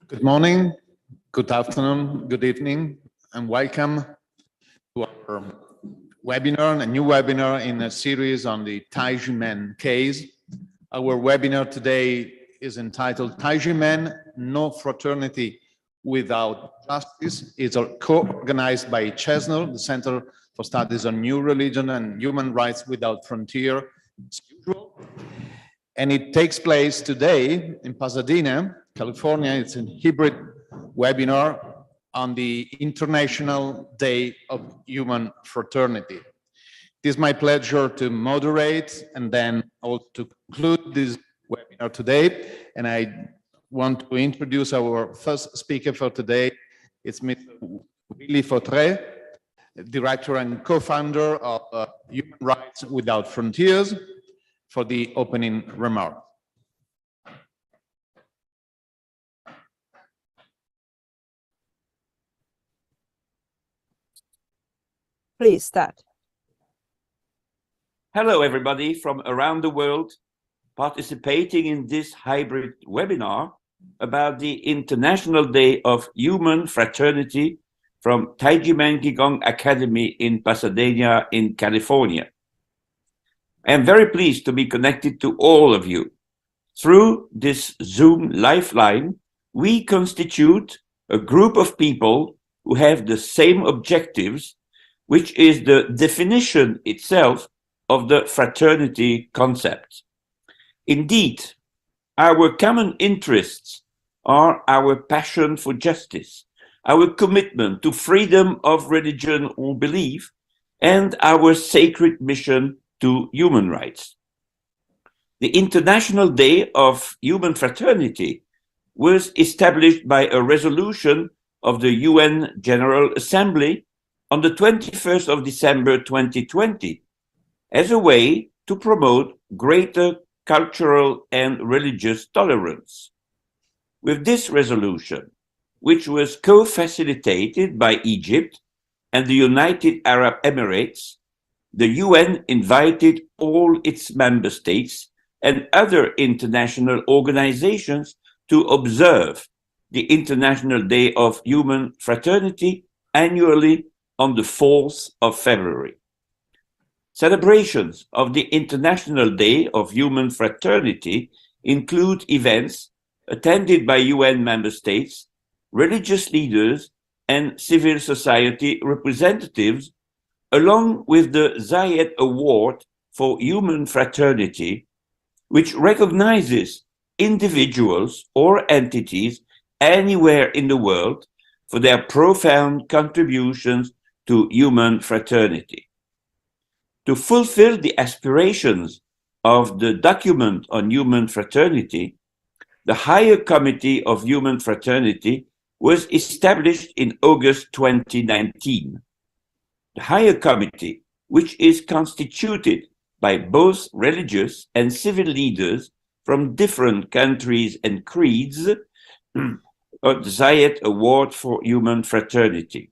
Good morning, good afternoon, good evening, and welcome to our webinar, a new webinar in a series on the Taiji Men case. Our webinar today is entitled Taiji Men, No Fraternity Without Justice. It's co-organized by CESNUR, the Center for Studies on New Religion and Human Rights Without Frontier. And it takes place today in Pasadena, California. It's a hybrid webinar on the International Day of Human Fraternity. It is my pleasure to moderate and then also to conclude this webinar today. And I want to introduce our first speaker for today. It's Mr. Willy Fautré, Director and co-founder of Human Rights Without Frontiers, for the opening remark. Please start. Hello, everybody from around the world participating in this hybrid webinar about the International Day of Human Fraternity from Taiji Men Qigong Academy in Pasadena in California. I am very pleased to be connected to all of you. Through this Zoom lifeline, we constitute a group of people who have the same objectives, which is the definition itself of the fraternity concept. Indeed, our common interests are our passion for justice, our commitment to freedom of religion or belief, and our sacred mission to human rights. The International Day of Human Fraternity was established by a resolution of the UN General Assembly on the 21st of December 2020 as a way to promote greater cultural and religious tolerance. With this resolution, which was co-facilitated by Egypt and the United Arab Emirates, the UN invited all its member states and other international organizations to observe the International Day of Human Fraternity annually on the 4th of February. Celebrations of the International Day of Human Fraternity include events attended by UN member states, religious leaders, and civil society representatives, along with the Zayed Award for Human Fraternity, which recognizes individuals or entities anywhere in the world for their profound contributions to human fraternity. To fulfill the aspirations of the document on human fraternity, the Higher Committee of Human Fraternity was established in August 2019. The Higher Committee, which is constituted by both religious and civil leaders from different countries and creeds, of the Zayed Award for Human Fraternity.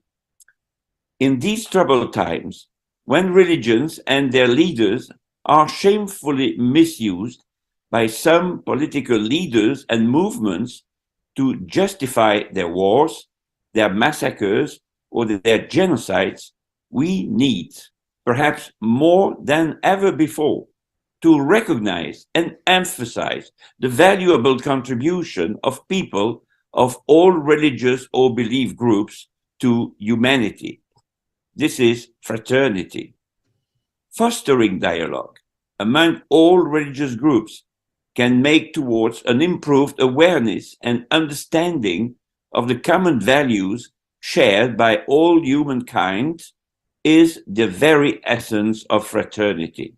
In these troubled times, when religions and their leaders are shamefully misused by some political leaders and movements to justify their wars, their massacres, or their genocides, we need, perhaps more than ever before, to recognize and emphasize the valuable contribution of people of all religious or belief groups to humanity. This is fraternity. Fostering dialogue among all religious groups can make towards an improved awareness and understanding of the common values shared by all humankind is the very essence of fraternity.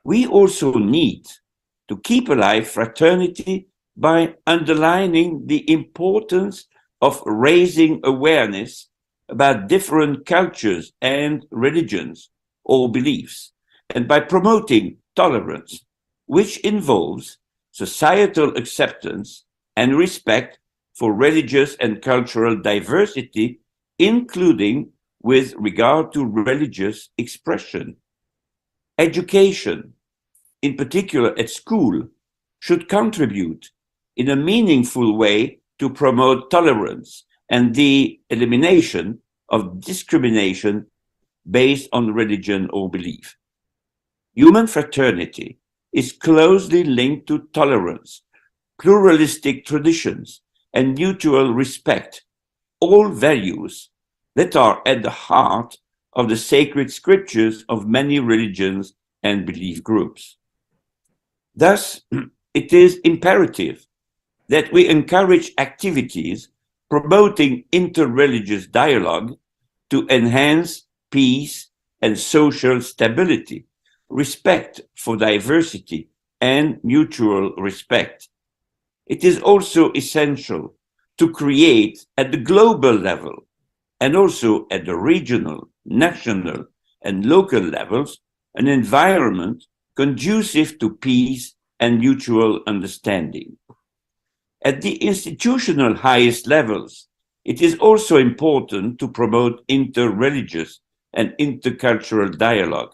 We also need to keep alive fraternity by underlining the importance of raising awareness about different cultures and religions or beliefs, and by promoting tolerance, which involves societal acceptance and respect for religious and cultural diversity, including with regard to religious expression. Education, in particular at school, should contribute in a meaningful way to promote tolerance and the elimination of discrimination based on religion or belief. Human fraternity is closely linked to tolerance, pluralistic traditions, and mutual respect, all values that are at the heart of the sacred scriptures of many religions and belief groups. Thus, it is imperative that we encourage activities promoting interreligious dialogue to enhance peace and social stability, respect for diversity, and mutual respect. It is also essential to create at the global level and also at the regional, national, and local levels an environment conducive to peace and mutual understanding. At the institutional highest levels, it is also important to promote interreligious and intercultural dialogue.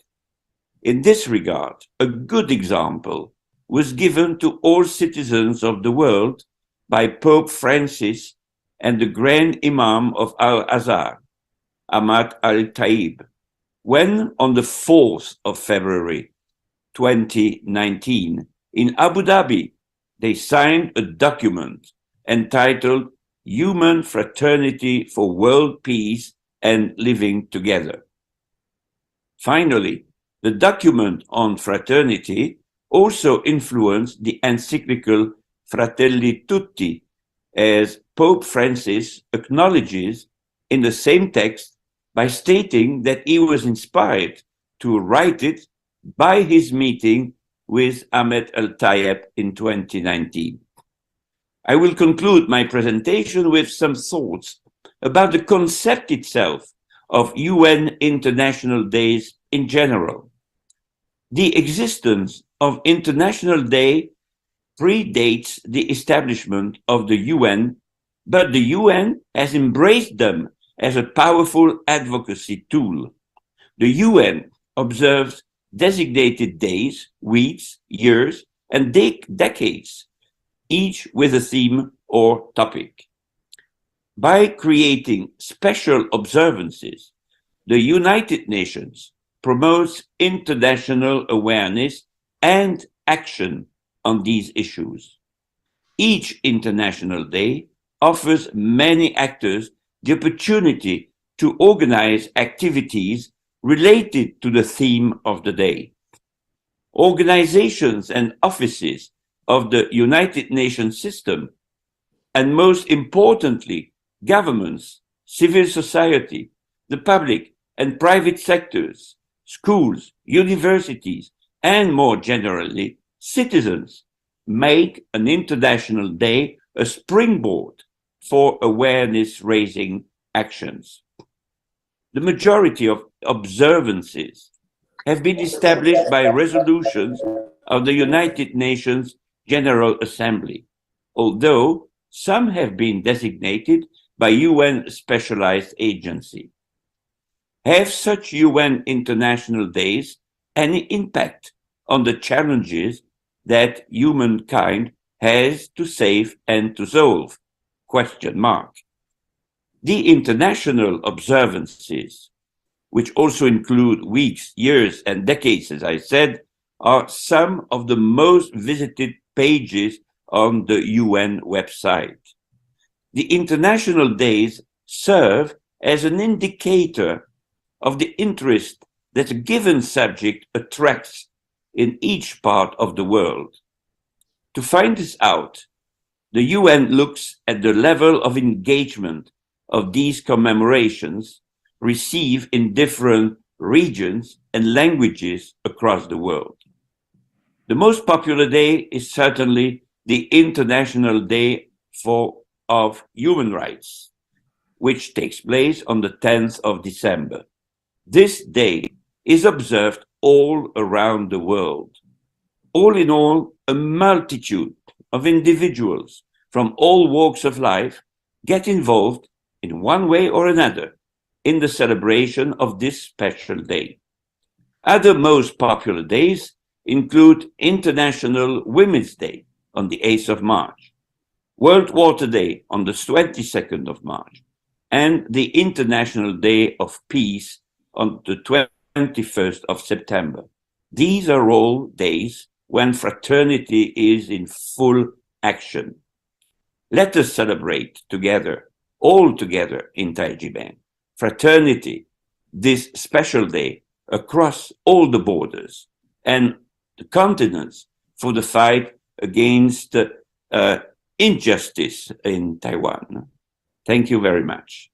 In this regard, a good example was given to all citizens of the world by Pope Francis and the Grand Imam of Al-Azhar, Ahmad al-Taib, when on the 4th of February 2019 in Abu Dhabi, they signed a document entitled Human Fraternity for World Peace and Living Together. Finally, the document on fraternity also influenced the encyclical Fratelli Tutti, as Pope Francis acknowledges in the same text by stating that he was inspired to write it by his meeting with Ahmed al-Tayeb in 2019. I will conclude my presentation with some thoughts about the concept itself of UN International Days in general. The existence of International Day predates the establishment of the UN, but the UN has embraced them as a powerful advocacy tool. The UN observes designated days, weeks, years, and decades, each with a theme or topic. By creating special observances, the United Nations promotes international awareness and action on these issues. Each International Day offers many actors the opportunity to organize activities related to the theme of the day. Organizations and offices of the United Nations system, and most importantly, governments, civil society, the public and private sectors, schools, universities, and more generally, citizens, make an International Day a springboard for awareness-raising actions. The majority of observances have been established by resolutions of the United Nations General Assembly, although some have been designated by UN specialized agency. Have such UN International Days any impact on the challenges that humankind has to save and to solve? Question mark. The international observances, which also include weeks, years, and decades, as I said, are some of the most visited pages on the UN website. The International Days serve as an indicator of the interest that a given subject attracts in each part of the world. To find this out, the UN looks at the level of engagement of these commemorations received in different regions and languages across the world. The most popular day is certainly the International Day of Human Rights, which takes place on the 10th of December. This day is observed all around the world. All in all, a multitude of individuals from all walks of life get involved in one way or another in the celebration of this special day. Other most popular days include International Women's Day on the 8th of March, World Water Day on the 22nd of March, and the International Day of Peace on the 21st of September. These are all days when fraternity is in full action. Let us celebrate together, all together in Taiji fraternity, this special day across all the borders and the continents for the fight against injustice in Taiwan. Thank you very much.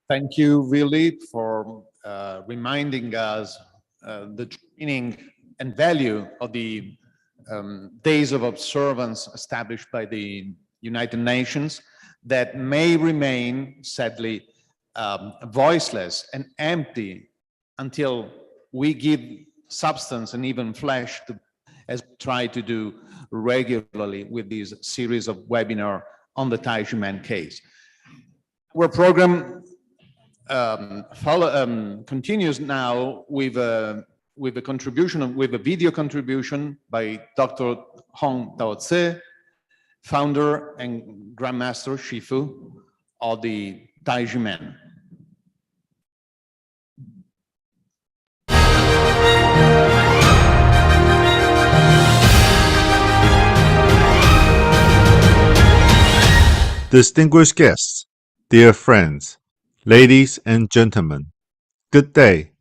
Thank you, Willy, for reminding us the meaning and value of the days of observance established by the United Nations that may remain, sadly, voiceless and empty until we give substance and even flesh to, as we try to do regularly with this series of webinars on the Taiji case. Our program continues now with a video contribution by Dr. Hong Tao-Tse, founder and Grandmaster Shifu of the Taiji Men. Distinguished guests, dear friends, ladies and gentlemen, good day.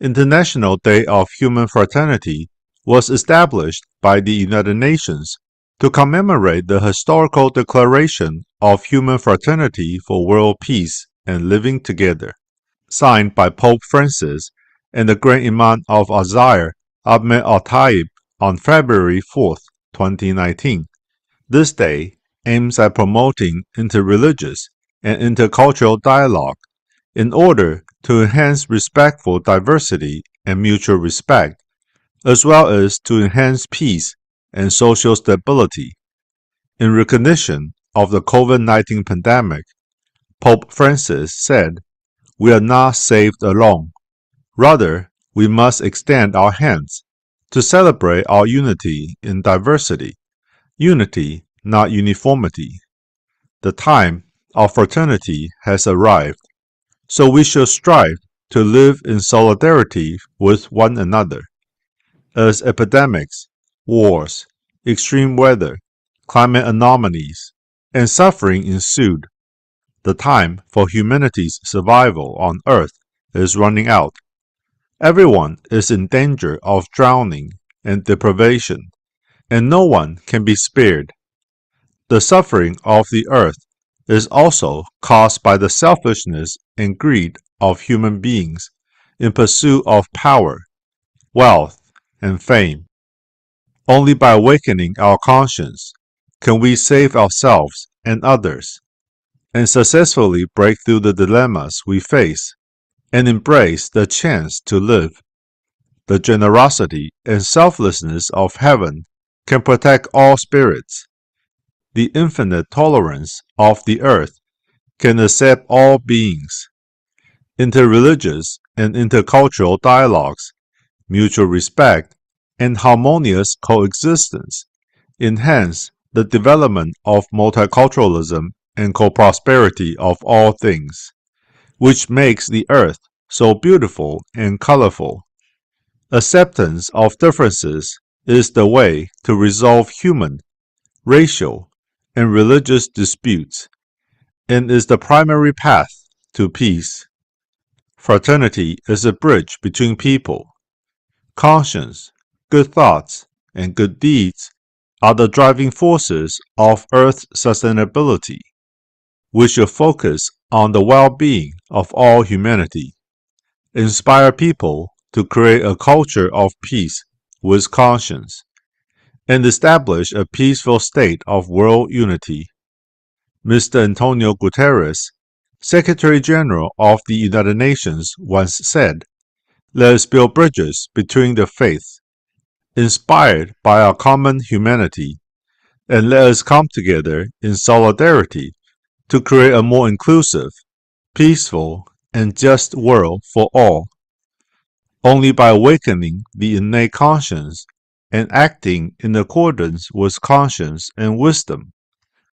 International Day of Human Fraternity was established by the United Nations to commemorate the historical declaration of human fraternity for world peace and living together, signed by Pope Francis and the Grand Imam of Azhar, Ahmed Al-Taib, on February 4, 2019. This day aims at promoting interreligious and intercultural dialogue in order to enhance respectful diversity and mutual respect, as well as to enhance peace and social stability. In recognition of the COVID-19 pandemic, Pope Francis said, "We are not saved alone. Rather, we must extend our hands to celebrate our unity in diversity, unity, not uniformity. The time of fraternity has arrived, so we should strive to live in solidarity with one another. As epidemics, wars, extreme weather, climate anomalies, and suffering ensued, the time for humanity's survival on Earth is running out. Everyone is in danger of drowning and deprivation, and no one can be spared. The suffering of the earth is also caused by the selfishness and greed of human beings in pursuit of power, wealth, and fame. Only by awakening our conscience can we save ourselves and others, and successfully break through the dilemmas we face and embrace the chance to live. The generosity and selflessness of heaven can protect all spirits. The infinite tolerance of the earth can accept all beings. Interreligious and intercultural dialogues, mutual respect, and harmonious coexistence enhance the development of multiculturalism and co-prosperity of all things, which makes the earth so beautiful and colorful. Acceptance of differences is the way to resolve human, racial, and religious disputes, and is the primary path to peace. Fraternity is a bridge between people. Conscience, good thoughts, and good deeds are the driving forces of Earth's sustainability. We should focus on the well-being of all humanity, inspire people to create a culture of peace with conscience, and establish a peaceful state of world unity. Mr. Antonio Guterres, Secretary General of the United Nations, once said, "Let us build bridges between the faiths, inspired by our common humanity, and let us come together in solidarity to create a more inclusive, peaceful, and just world for all." Only by awakening the innate conscience and acting in accordance with conscience and wisdom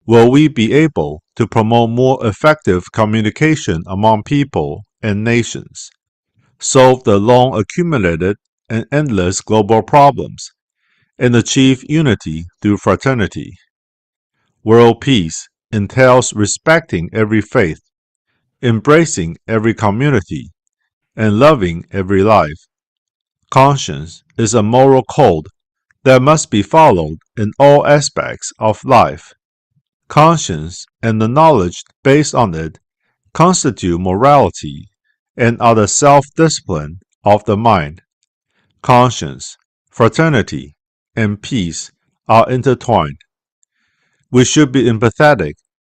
will we be able to promote more effective communication among people and nations, solve the long accumulated and endless global problems, and achieve unity through fraternity. World peace entails respecting every faith, embracing every community, and loving every life. Conscience is a moral code that must be followed in all aspects of life. Conscience and the knowledge based on it constitute morality and are the self-discipline of the mind. Conscience, fraternity, and peace are intertwined. We should be empathetic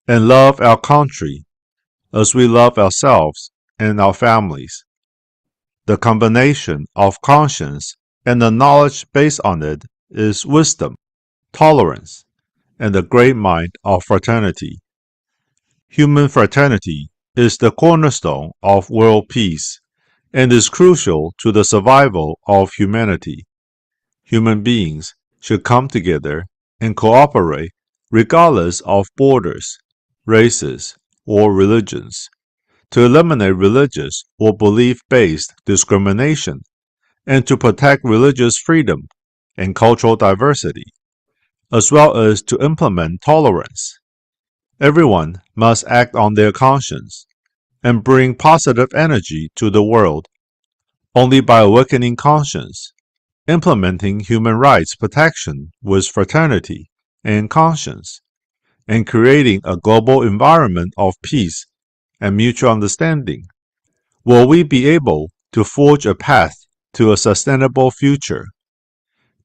and love our country as we love ourselves and our families. The combination of conscience and the knowledge based on it is wisdom, tolerance, and the great mind of fraternity. Human fraternity is the cornerstone of world peace and is crucial to the survival of humanity. Human beings should come together and cooperate regardless of borders, races, or religions, to eliminate religious or belief-based discrimination, and to protect religious freedom and cultural diversity, as well as to implement tolerance. Everyone must act on their conscience and bring positive energy to the world. Only by awakening conscience, implementing human rights protection with fraternity and conscience, and creating a global environment of peace and mutual understanding, will we be able to forge a path to a sustainable future.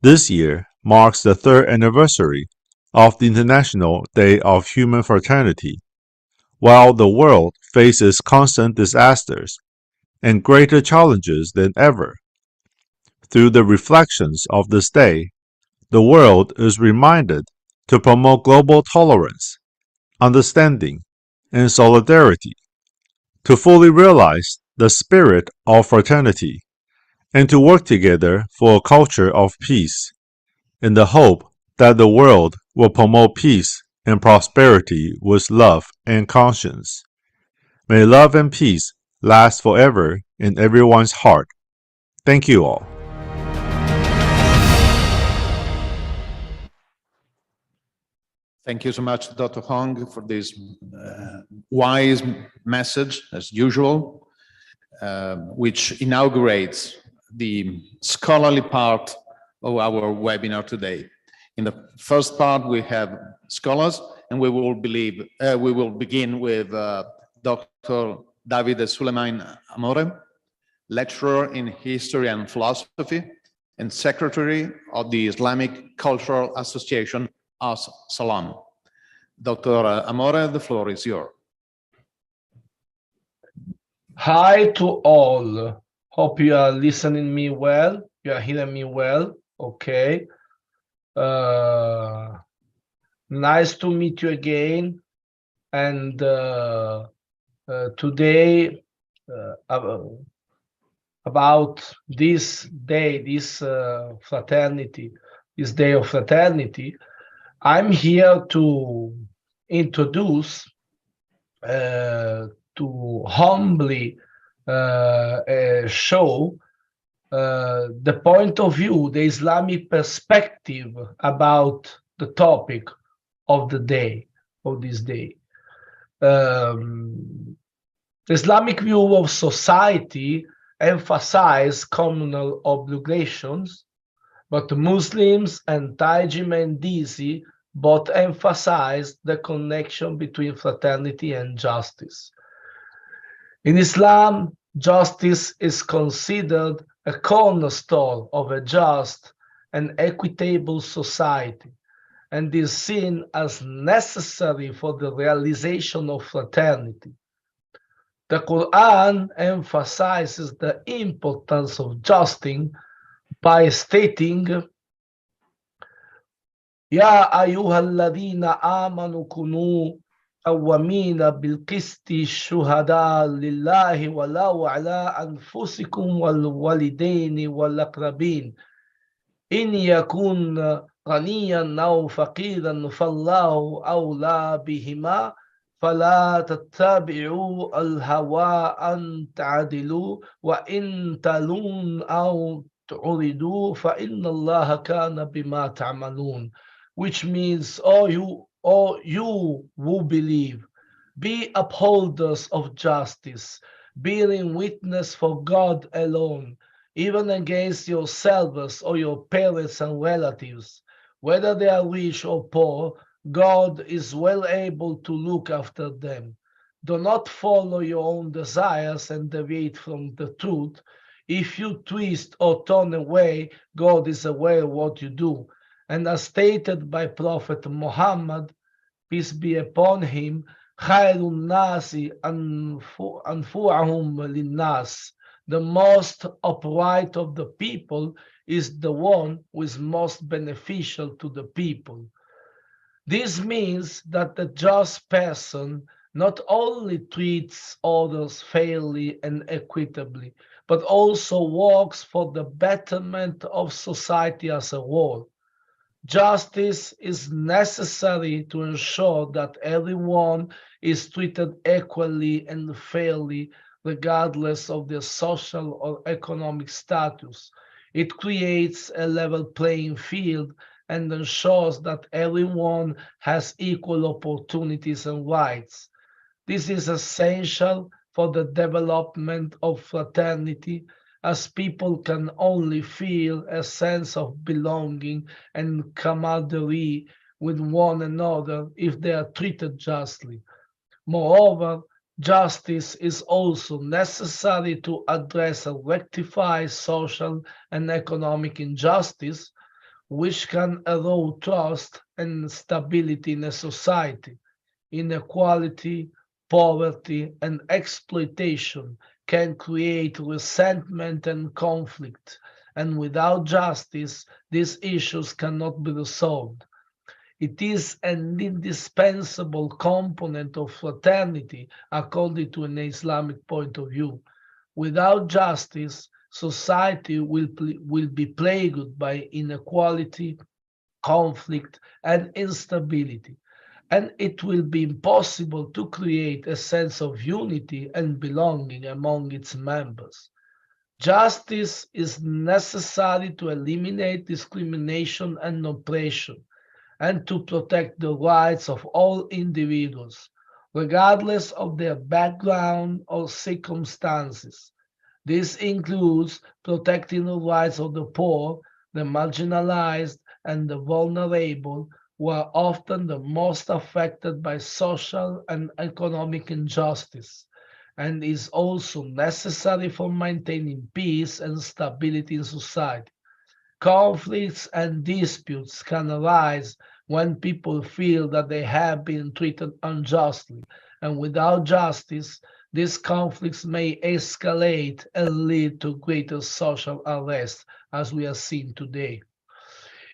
This year marks the third anniversary of the International Day of Human Fraternity. While the world faces constant disasters and greater challenges than ever, Through the reflections of this day, the world is reminded to promote global tolerance, understanding, and solidarity, to fully realize the spirit of fraternity, and to work together for a culture of peace, in the hope that the world will promote peace and prosperity with love and conscience. May love and peace last forever in everyone's heart. Thank you all. Thank you so much, Dr. Hong, for this wise message, as usual, which inaugurates the scholarly part of our webinar today. In the first part, we have scholars, and we will begin with Dr. David Suleiman Amore, lecturer in history and philosophy, and secretary of the Islamic Cultural Association, Salam. Dr. Amore, the floor is yours. Hi to all. Hope you are listening me well. You are hearing me well. Okay. Nice to meet you again. And today, about this day, this fraternity, this day of fraternity, I'm here to introduce, to humbly show the point of view, the Islamic perspective about the topic of the day, of this day. The Islamic view of society emphasizes communal obligations, but Muslims and Taiji Mendizi both emphasize the connection between fraternity and justice. In Islam, justice is considered a cornerstone of a just and equitable society, and is seen as necessary for the realization of fraternity. The Quran emphasizes the importance of justice by stating, يا أيها الذين آمنوا كونوا قوامين بالقسط شهداء لله ولو على أنفسكم والوالدين والأقربين إن يكن غنيا أو فقيرا فالله أولى بهما فلا تتبعوا الهوى أن تعدلوا وإن تلون أو تعرضوا فإن الله كان بما تعملون, which means, all you who believe, be upholders of justice, bearing witness for God alone, even against yourselves or your parents and relatives, whether they are rich or poor. God is well able to look after them. Do not follow your own desires and deviate from the truth. If you twist or turn away, God is aware of what you do. And as stated by Prophet Muhammad, peace be upon him, khairun nasi anfu'ahum linnas. The most upright of the people is the one who is most beneficial to the people. This means that the just person not only treats others fairly and equitably, but also works for the betterment of society as a whole. Justice is necessary to ensure that everyone is treated equally and fairly, regardless of their social or economic status. It creates a level playing field and ensures that everyone has equal opportunities and rights. This is essential for the development of fraternity, as people can only feel a sense of belonging and camaraderie with one another if they are treated justly. Moreover, justice is also necessary to address and rectify social and economic injustice, which can erode trust and stability in a society. Inequality, poverty, and exploitation can create resentment and conflict, and without justice, these issues cannot be resolved. It is an indispensable component of fraternity according to an Islamic point of view. Without justice, society will be plagued by inequality, conflict, and instability, and it will be impossible to create a sense of unity and belonging among its members. Justice is necessary to eliminate discrimination and oppression and to protect the rights of all individuals, regardless of their background or circumstances. This includes protecting the rights of the poor, the marginalized, and the vulnerable, who are often the most affected by social and economic injustice, and is also necessary for maintaining peace and stability in society. Conflicts and disputes can arise when people feel that they have been treated unjustly, and without justice, these conflicts may escalate and lead to greater social unrest, as we are seeing today.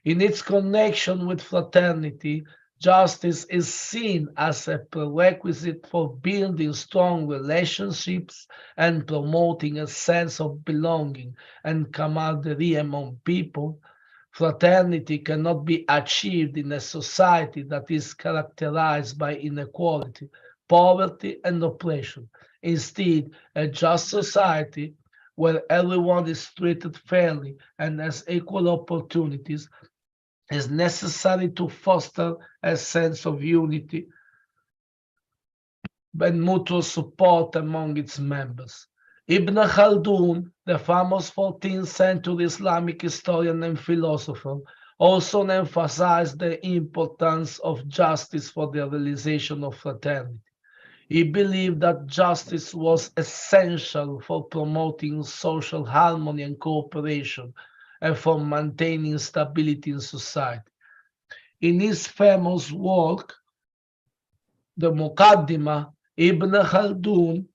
In its connection with fraternity, justice is seen as a prerequisite for building strong relationships and promoting a sense of belonging and camaraderie among people. Fraternity cannot be achieved in a society that is characterized by inequality, poverty, and oppression. Instead, a just society where everyone is treated fairly and has equal opportunities is necessary to foster a sense of unity and mutual support among its members. Ibn Khaldun, the famous 14th century Islamic historian and philosopher, also emphasized the importance of justice for the realization of fraternity. He believed that justice was essential for promoting social harmony and cooperation and for maintaining stability in society. In his famous work, the Muqaddimah, Ibn Khaldun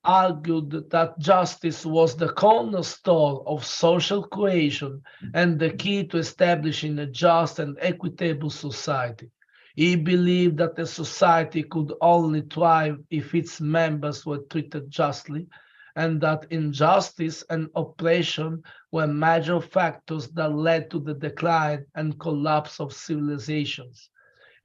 argued that justice was the cornerstone of social cohesion and the key to establishing a just and equitable society. He believed that a society could only thrive if its members were treated justly, and that injustice and oppression were major factors that led to the decline and collapse of civilizations.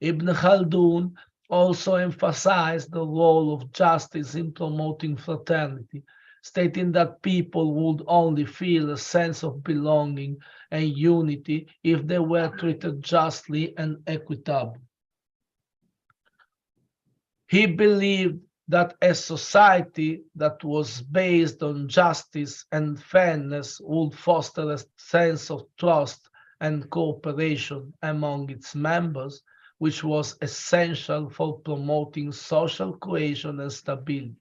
Ibn Khaldun also emphasized the role of justice in promoting fraternity, stating that people would only feel a sense of belonging and unity if they were treated justly and equitably. He believed that a society that was based on justice and fairness would foster a sense of trust and cooperation among its members, which was essential for promoting social cohesion and stability.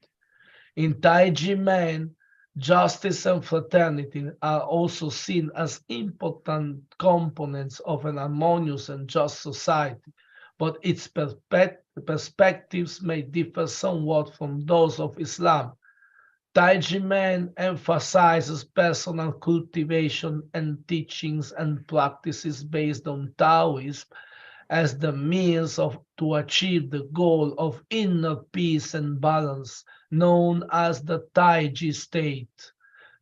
In Taiji Man, justice and fraternity are also seen as important components of an harmonious and just society, but its perspectives may differ somewhat from those of Islam. Taiji Man emphasizes personal cultivation and teachings and practices based on Taoism as the means to achieve the goal of inner peace and balance, known as the Taiji state.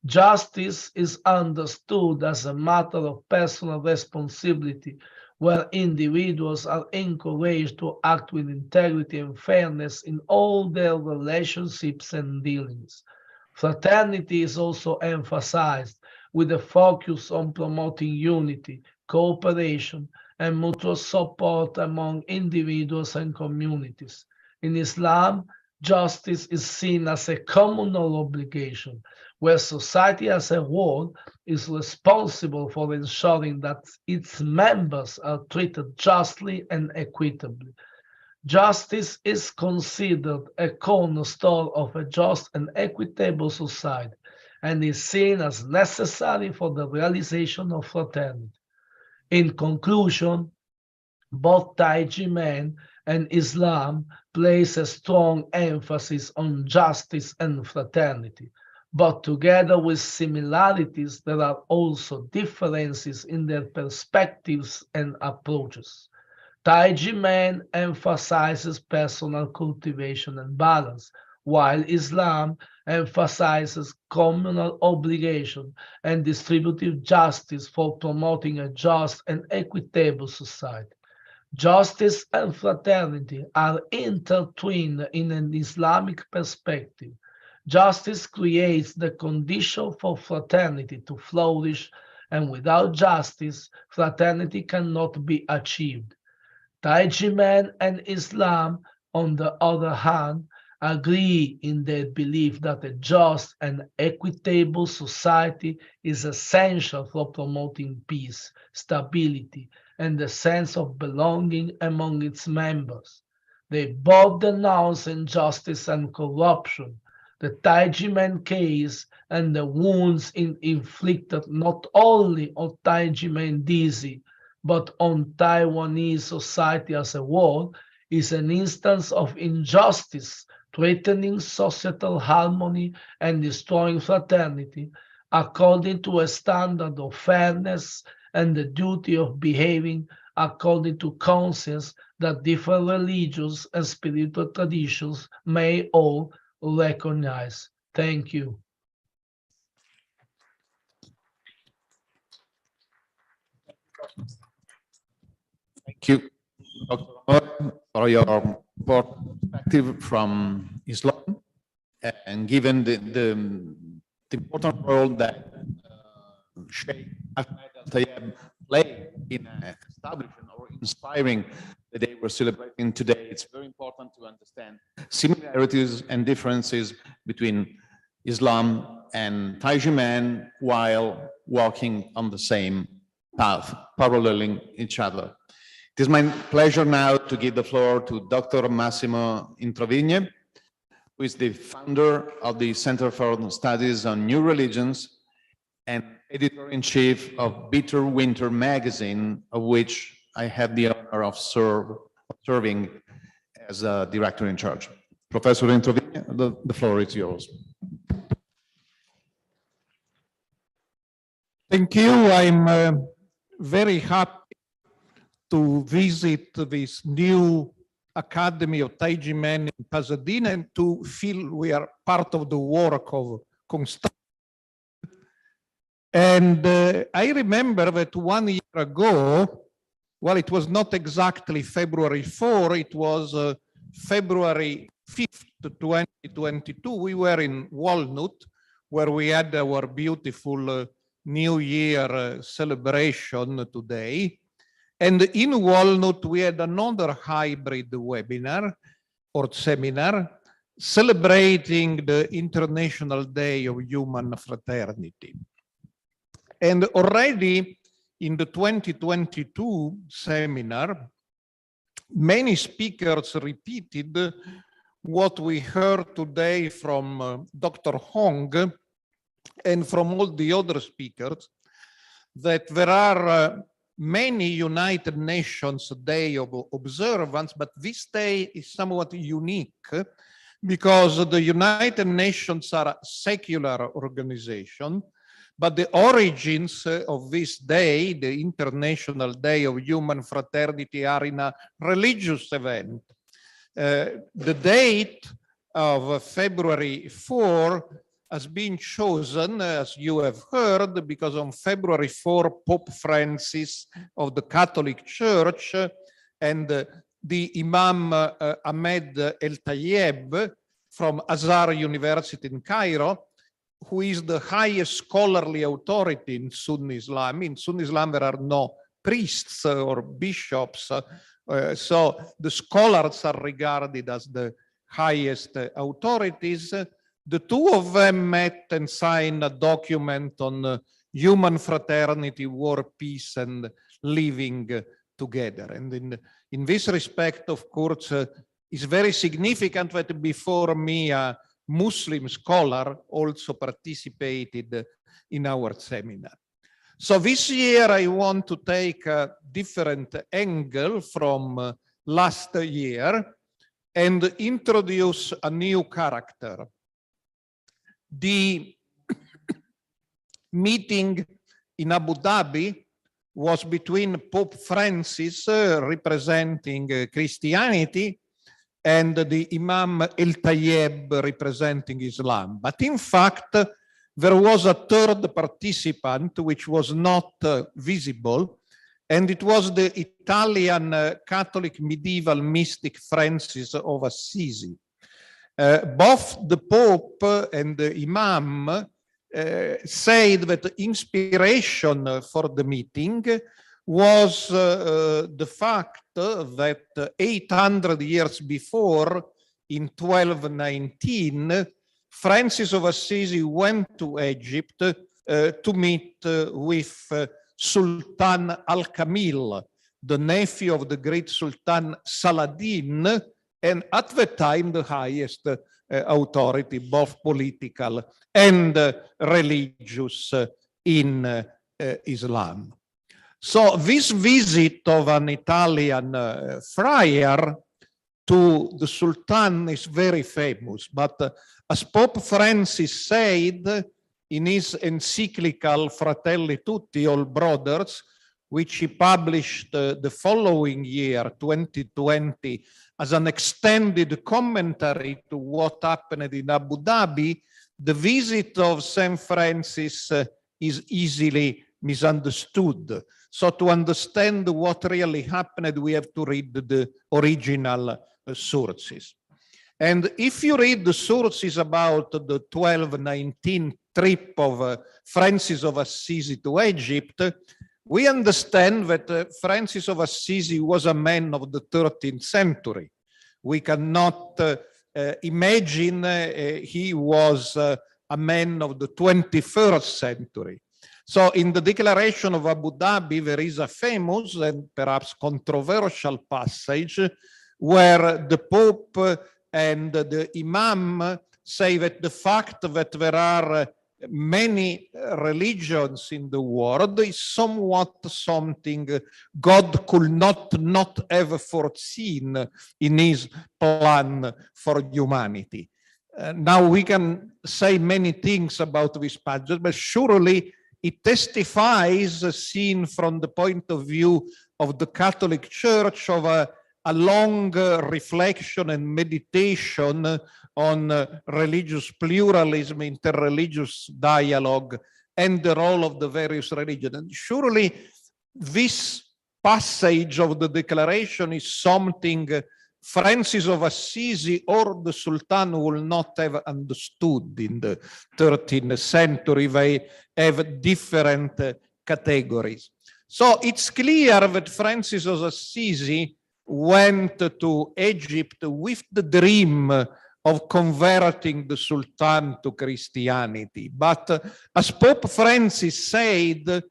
Justice is understood as a matter of personal responsibility, where individuals are encouraged to act with integrity and fairness in all their relationships and dealings. Fraternity is also emphasized with a focus on promoting unity, cooperation, and mutual support among individuals and communities. In Islam, justice is seen as a communal obligation, where society as a whole is responsible for ensuring that its members are treated justly and equitably. Justice is considered a cornerstone of a just and equitable society and is seen as necessary for the realization of fraternity. In conclusion, both Taiji Man and Islam place a strong emphasis on justice and fraternity. but together with similarities, there are also differences in their perspectives and approaches. Taiji Man emphasizes personal cultivation and balance, while Islam emphasizes communal obligation and distributive justice for promoting a just and equitable society. Justice and fraternity are intertwined in an Islamic perspective. Justice creates the condition for fraternity to flourish, and without justice, fraternity cannot be achieved. Taiji Man and Islam, on the other hand, agree in their belief that a just and equitable society is essential for promoting peace, stability, and the sense of belonging among its members. They both denounce injustice and corruption. The Taiji Man case and the wounds inflicted not only on Taiji Man Dizzy, but on Taiwanese society as a whole, is an instance of injustice, threatening societal harmony and destroying fraternity, according to a standard of fairness and the duty of behaving according to conscience that different religious and spiritual traditions may all recognize. Thank you. Thank you, Dr. Omar, for your perspective from Islam, and given the important role that Sheikh Ahmed Al-Tayyab played in establishing or inspiring the day we're celebrating today, it's very important to understand similarities and differences between Islam and Taiji Man while walking on the same path, paralleling each other. It is my pleasure now to give the floor to Dr. Massimo Introvigne, who is the founder of the Center for Studies on New Religions and editor-in-chief of Bitter Winter magazine, of which I had the honor of serving as a director in charge. Professor Introvigne, the floor is yours. Thank you. I'm very happy to visit this new Academy of Taiji Men in Pasadena and to feel we are part of the work of construction. And I remember that 1 year ago, well, it was not exactly February 4, it was February 5th, 2022. We were in Walnut, where we had our beautiful New Year celebration today. And in Walnut, we had another hybrid webinar or seminar celebrating the International Day of Human Fraternity. And already in the 2022 seminar, many speakers repeated what we heard today from Dr. Hong and from all the other speakers, that there are many United Nations Day of observance, but this day is somewhat unique because the United Nations are a secular organization, but the origins of this day, the International Day of Human Fraternity, are in a religious event. The date of February 4 has been chosen, as you have heard, because on February 4, Pope Francis of the Catholic Church and the Imam Ahmed El-Tayyab from Azhar University in Cairo, who is the highest scholarly authority in Sunni Islam. In Sunni Islam, there are no priests or bishops, so the scholars are regarded as the highest authorities. The two of them met and signed a document on human fraternity, war, peace, and living together. And in this respect, of course, it's very significant that before me, a Muslim scholar also participated in our seminar. So this year, I want to take a different angle from last year and introduce a new character. The meeting in Abu Dhabi was between Pope Francis, representing Christianity, and the Imam El Tayeb, representing Islam. But in fact, there was a third participant which was not visible, and it was the Italian Catholic medieval mystic Francis of Assisi. Both the Pope and the Imam said that the inspiration for the meeting was the fact that 800 years before, in 1219, Francis of Assisi went to Egypt to meet with Sultan Al-Kamil, the nephew of the great Sultan Saladin, and at the time the highest authority, both political and religious, in Islam. So this visit of an Italian friar to the Sultan is very famous, but as Pope Francis said in his encyclical Fratelli Tutti, All Brothers, which he published the following year, 2020, as an extended commentary to what happened in Abu Dhabi, the visit of St. Francis is easily misunderstood. So to understand what really happened, we have to read the original sources. And if you read the sources about the 1219 trip of Francis of Assisi to Egypt, we understand that Francis of Assisi was a man of the 13th century. We cannot imagine he was a man of the 21st century. So in the Declaration of Abu Dhabi, there is a famous and perhaps controversial passage where the Pope and the Imam say that the fact that there are many religions in the world is somewhat something God could not have foreseen in his plan for humanity. Now we can say many things about this passage, but surely it testifies, seen from the point of view of the Catholic Church, of a long reflection and meditation on religious pluralism, interreligious dialogue, and the role of the various religions. And surely this passage of the declaration is something Francis of Assisi or the Sultan will not have understood in the 13th century. They have different categories. So it's clear that Francis of Assisi went to Egypt with the dream of converting the Sultan to Christianity. But as Pope Francis said,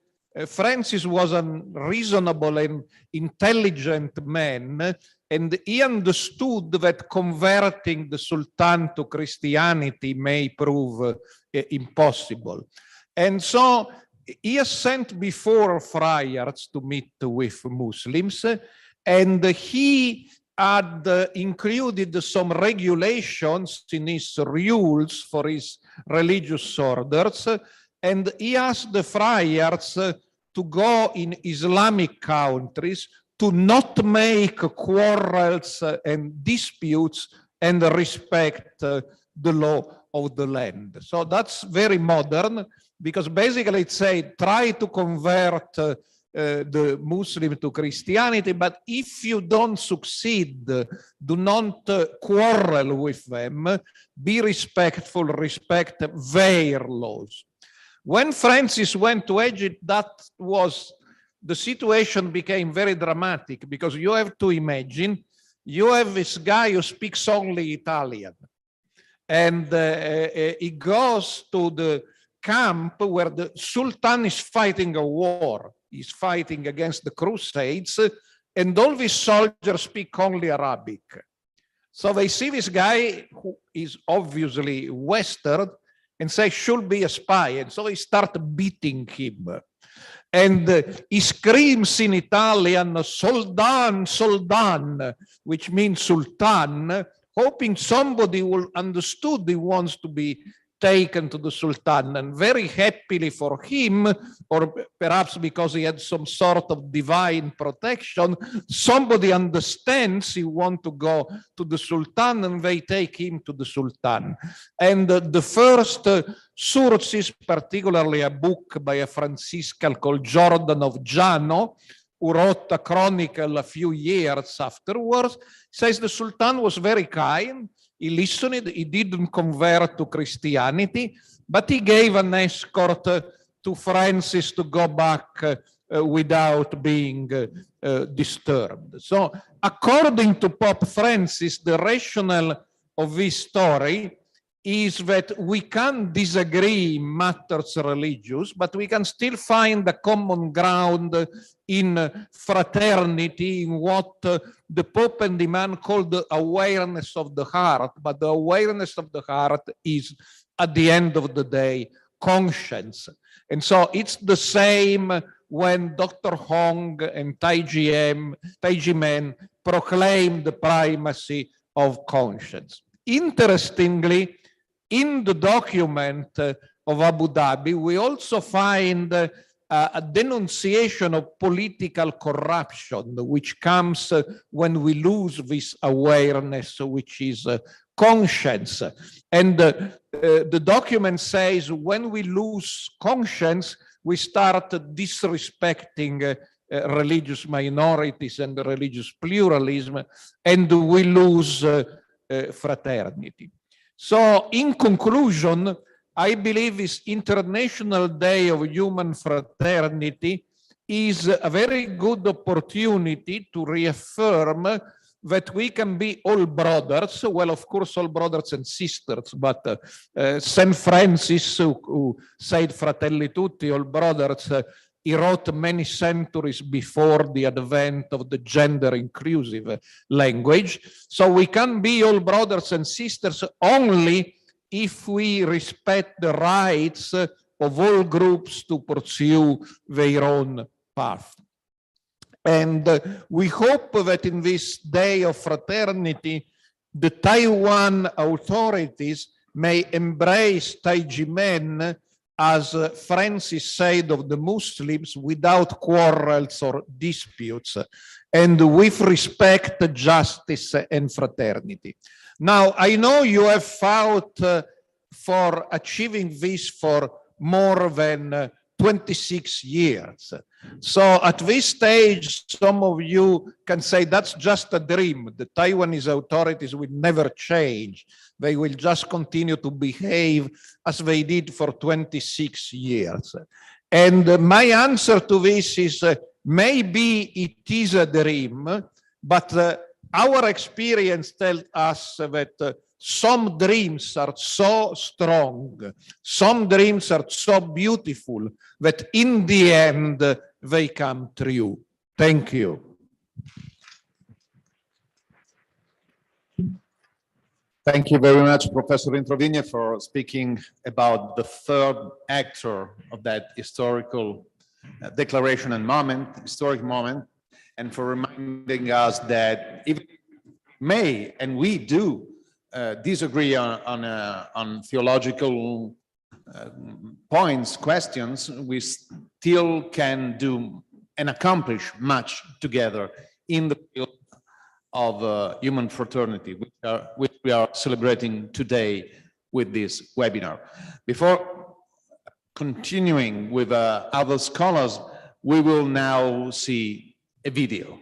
Francis was a reasonable and intelligent man, and he understood that converting the Sultan to Christianity may prove impossible. And so he has sent before friars to meet with Muslims, and he had included some regulations in his rules for his religious orders, and he asked the friars to go in Islamic countries to not make quarrels and disputes and respect the law of the land. So that's very modern, because basically it said, try to convert the Muslim to Christianity, but if you don't succeed, do not quarrel with them, be respectful, respect their laws. When Francis went to Egypt, the situation became very dramatic, because you have to imagine, you have this guy who speaks only Italian, and he goes to the camp where the Sultan is fighting a war. He's fighting against the Crusades, and all these soldiers speak only Arabic. So they see this guy who is obviously Western and say, should be a spy. And so they start beating him. And he screams in Italian, Soldan, Soldan, which means Sultan, hoping somebody will understood he wants to be taken to the Sultan, and very happily for him, or perhaps because he had some sort of divine protection, somebody understands he wants to go to the Sultan, and they take him to the Sultan. And the first sources, particularly a book by a Franciscan called Jordan of Giano, who wrote a chronicle a few years afterwards, says the Sultan was very kind. He listened, he didn't convert to Christianity, but he gave an escort to Francis to go back without being disturbed. So according to Pope Francis, the rationale of this story is that we can disagree in matters religious, but we can still find a common ground in fraternity, in what the Pope and the man called the awareness of the heart. But the awareness of the heart is, at the end of the day, conscience. And so it's the same when Dr. Hong and Taiji Men proclaim the primacy of conscience. Interestingly, in the document of Abu Dhabi, we also find a denunciation of political corruption, which comes when we lose this awareness, which is conscience. And the document says when we lose conscience, we start disrespecting religious minorities and religious pluralism, and we lose fraternity. So in conclusion, I believe this International Day of Human Fraternity is a very good opportunity to reaffirm that we can be all brothers. Well, of course, all brothers and sisters, but St. Francis, who said Fratelli Tutti, all brothers, he wrote many centuries before the advent of the gender-inclusive language. So we can be all brothers and sisters only if we respect the rights of all groups to pursue their own path. And we hope that in this day of fraternity, the Taiwan authorities may embrace Taiji Men, as Francis said of the Muslims, without quarrels or disputes, and with respect, justice, and fraternity. Now, I know you have fought for achieving this for more than 26 years. So at this stage, some of you can say that's just a dream. The Taiwanese authorities will never change. They will just continue to behave as they did for 26 years. And my answer to this is maybe it is a dream, but our experience tells us that some dreams are so strong, some dreams are so beautiful that in the end they come true. Thank you. Thank you very much, Professor Introvigne, for speaking about the third actor of that historical declaration and historic moment, and for reminding us that even may, and we do, disagree on theological points, questions, we still can do and accomplish much together in the field of human fraternity, which we are celebrating today with this webinar. Before continuing with other scholars, we will now see a video.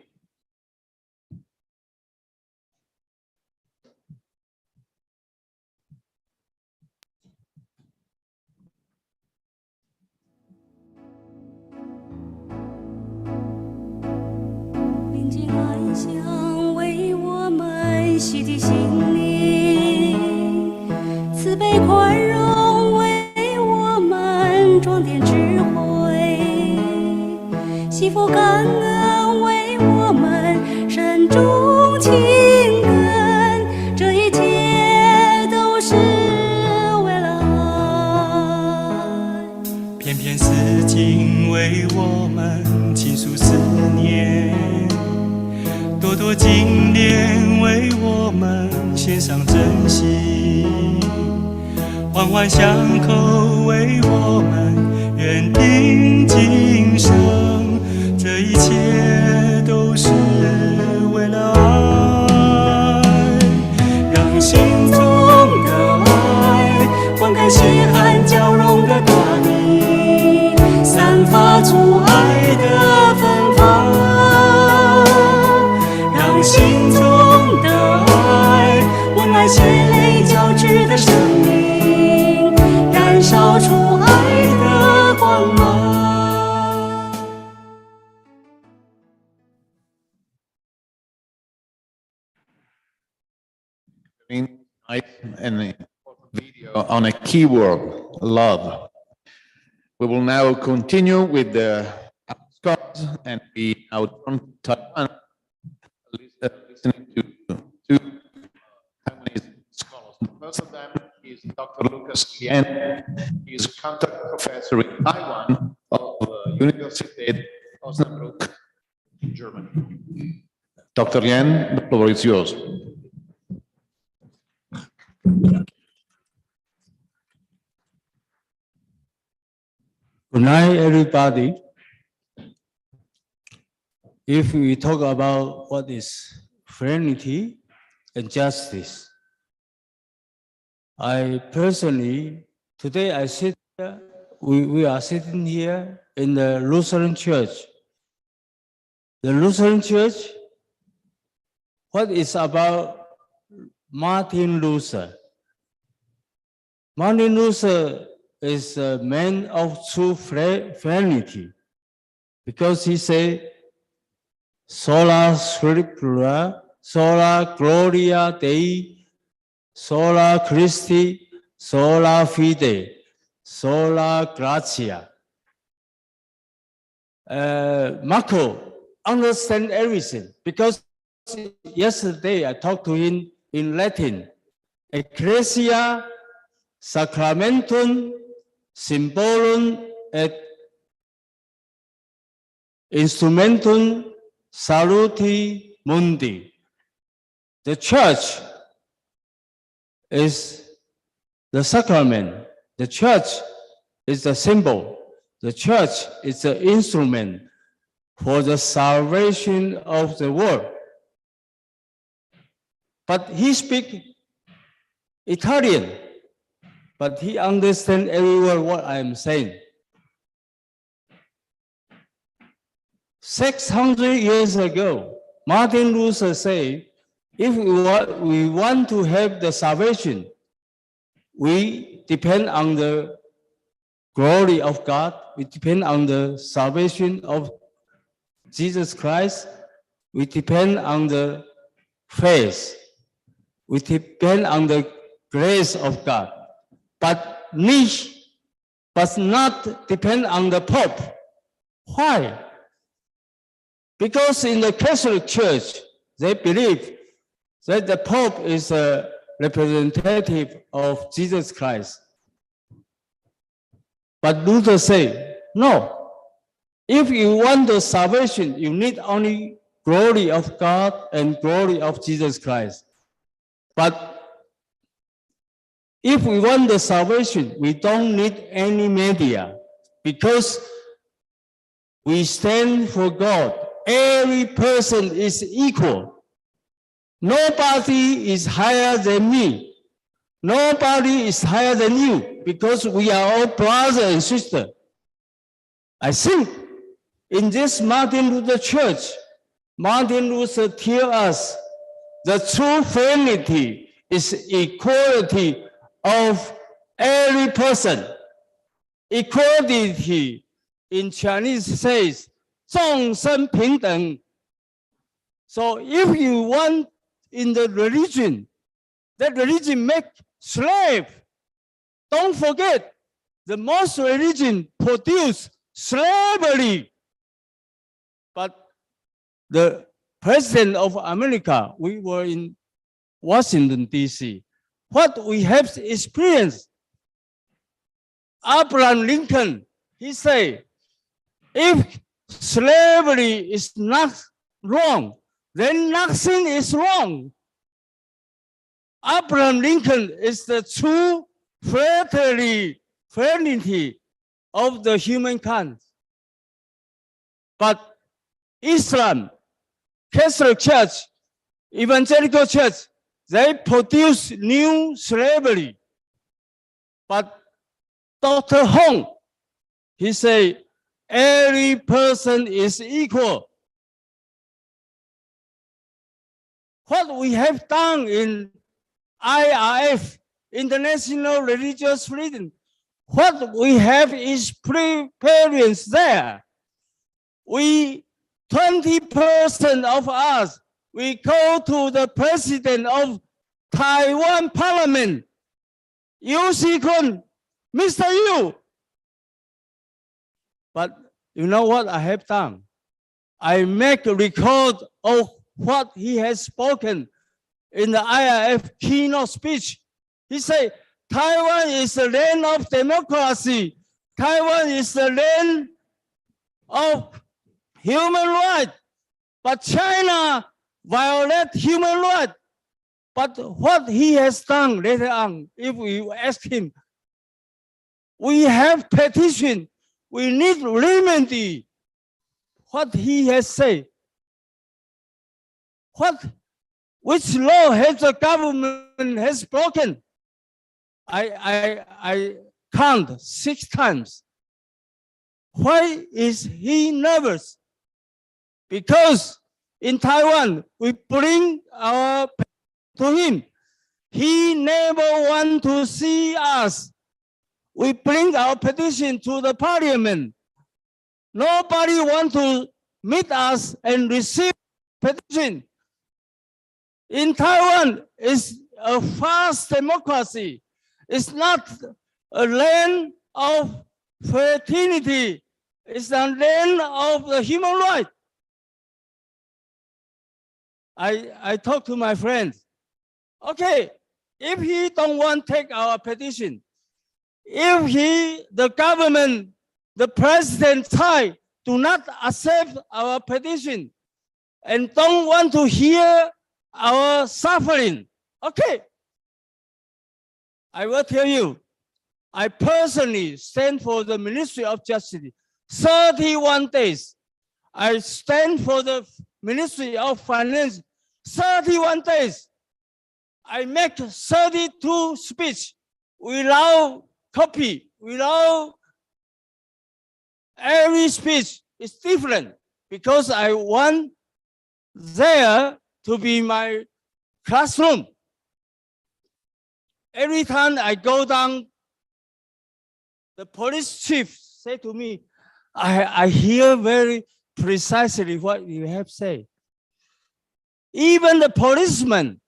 环相扣为我们缘定今生，这一切都是为了爱，让心中的爱灌溉血汗交融的大地，散发出爱的芬芳，让心中的爱温暖血泪交织的生命，燃烧出爱的光芒。An video on a keyword, love. We will now continue with the scholars, and we now turn to Taiwan, listening to two Taiwanese scholars. The first of them is Dr. Lucas Lien. He is a contact professor in Taiwan of University Osnabrück in Germany. Dr. Lien, the floor is yours. Good night, everybody. If we talk about what is fraternity and justice, I personally, today I sit here, we are sitting here in the Lutheran Church. The Lutheran Church, what is about Martin Luther? Martin Luther is a man of true fraternity, because he said, sola scriptura, sola gloria Dei, sola Christi, sola fide, sola gratia. Marco understand everything, because yesterday I talked to him in Latin. Ecclesia sacramentum symbolum et instrumentum saluti mundi. The church is the sacrament. The church is the symbol. The church is the instrument for the salvation of the world. But he speaks Italian, but he understands every word what I am saying. 600 years ago, Martin Luther said, if we want to have the salvation, we depend on the glory of God, we depend on the salvation of Jesus Christ, we depend on the faith, we depend on the grace of God, but not depend on the Pope. Why? Because in the Catholic Church, they believe that the Pope is a representative of Jesus Christ. But Luther said, no, if you want the salvation, you need only glory of God and glory of Jesus Christ. But if we want the salvation, we don't need any media, because we stand for God. Every person is equal. Nobody is higher than me. Nobody is higher than you, because we are all brother and sister. I think in this Martin Luther Church, Martin Luther tells us the true fraternity is equality of every person. Equality in Chinese says, 众生平等. So if you want in the religion, that religion make slave. Don't forget, the most religion produce slavery. But the president of America, we were in Washington, D.C. What we have experienced, Abraham Lincoln, he said, if slavery is not wrong, then nothing is wrong. Abraham Lincoln is the true fraternity of the humankind. But Islam, Catholic Church, Evangelical Church, they produce new slavery. But Dr. Hong, he say, every person is equal. What we have done in IRF, International Religious Freedom, what we have is prevalence there. 20% of us, we go to the president of Taiwan Parliament, Yu Si-kun, Mr. Yu. But you know what I have done? I make a record of what he has spoken in the IRF keynote speech. He said, Taiwan is the land of democracy. Taiwan is the land of human rights. But China violates human rights. But what he has done later on, if we ask him, we have petition, we need remedy. What he has said, which law has the government has broken? I count 6 times. Why is he nervous? Because in Taiwan, we bring our to him. He never want to see us. We bring our petition to the parliament. Nobody want to meet us and receive petition. In Taiwan, it's a fast democracy. It's not a land of fraternity. It's a land of the human rights. I talk to my friends. Okay, if he don't want to take our petition, if the government, the president Tsai, do not accept our petition and don't want to hear our suffering, okay, I will tell you, I personally stand for the Ministry of Justice 31 days. I stand for the Ministry of Finance 31 days. I make 32 speech without copy, without every speech is different because I want there to be my classroom. Every time I go down, the police chief say to me, I hear very precisely what you have said. Even the policemen,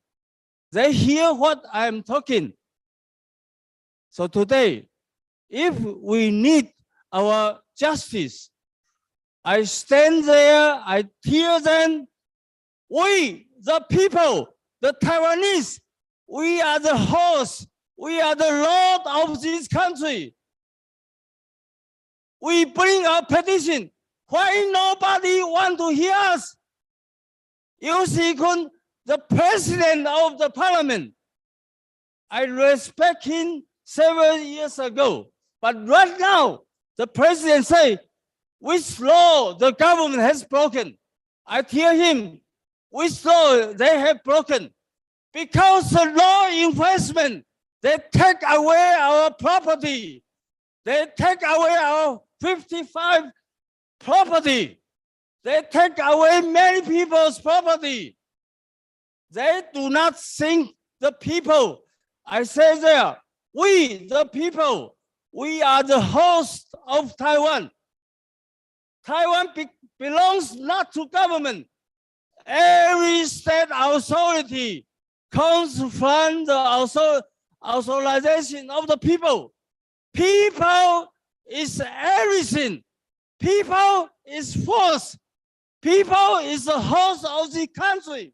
they hear what I'm talking. So today, if we need our justice, I stand there, I hear them. We, the people, the Taiwanese, we are the host, we are the Lord of this country. We bring our petition. Why nobody want to hear us? Yu Si-kun, the president of the parliament, I respect him several years ago. But right now, the president say, which law the government has broken? I tell him, which law they have broken? Because the law enforcement, they take away our property. They take away our 55 property. They take away many people's property. They do not think the people. I say there, we, the people, we are the host of Taiwan. Taiwan belongs not to government. Every state authority comes from the authorization of the people. People is everything. People is force. People is the host of the country.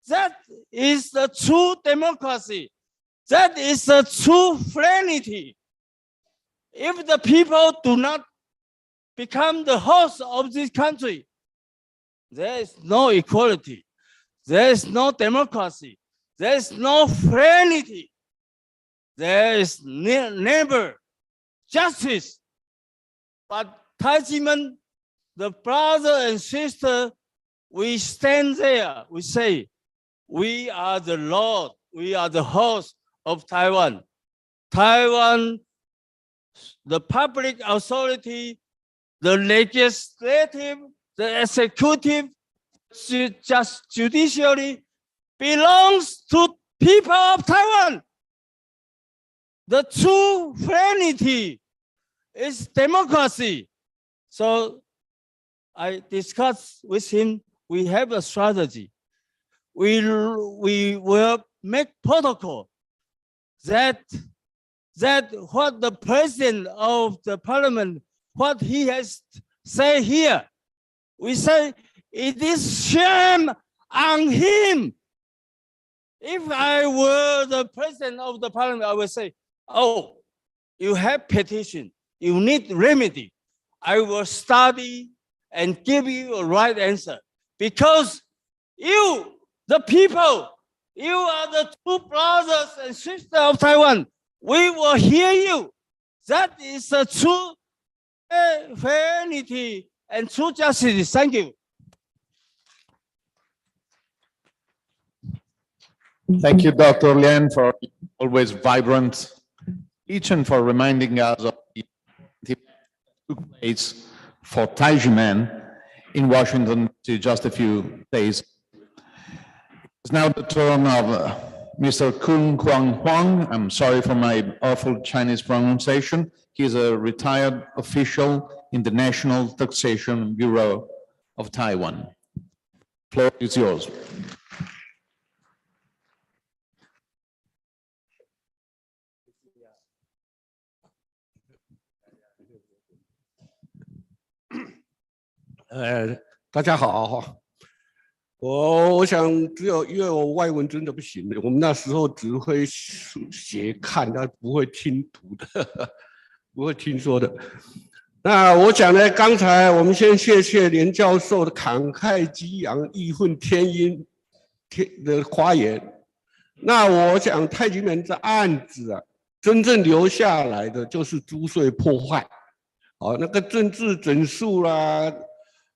That is the true democracy. That is the true fraternity. If the people do not become the host of this country, there is no equality. There is no democracy. There is no fraternity. there is never justice. But Taijimen, the brother and sister, we stand there, we say, we are the Lord, we are the host of Taiwan. Taiwan, the public authority, the legislative, the executive, just judiciary belongs to people of Taiwan. The true Fraternity is democracy. So I discussed with him, we have a strategy. We will make protocol that what the president of the parliament, what he has said here, we say it is shame on him. If I were the president of the parliament, I would say, oh, you have petition, you need remedy. I will study and give you a right answer, because you, the people, you are the two brothers and sisters of Taiwan. We will hear you. That is the true Fraternity and true justice. Thank you. Thank you, Dr. Lian, for always vibrant speech and for reminding us of the event that took place for Taijimen in Washington just a few days. It's now the turn of Mr. Kun Kwang Huang. I'm sorry for my awful Chinese pronunciation. He's a retired official in the National Taxation Bureau of Taiwan. The floor is yours.大家好哈，我想只有因为我外文真的不行的，我们那时候只会写看，但不会听读的，不会听说的。那我讲呢，刚才我们先谢谢连教授的慷慨激昂、义愤填膺的发言。那我想太极门这案子啊，真正留下来的就是租税破坏，那个政治整肃啦。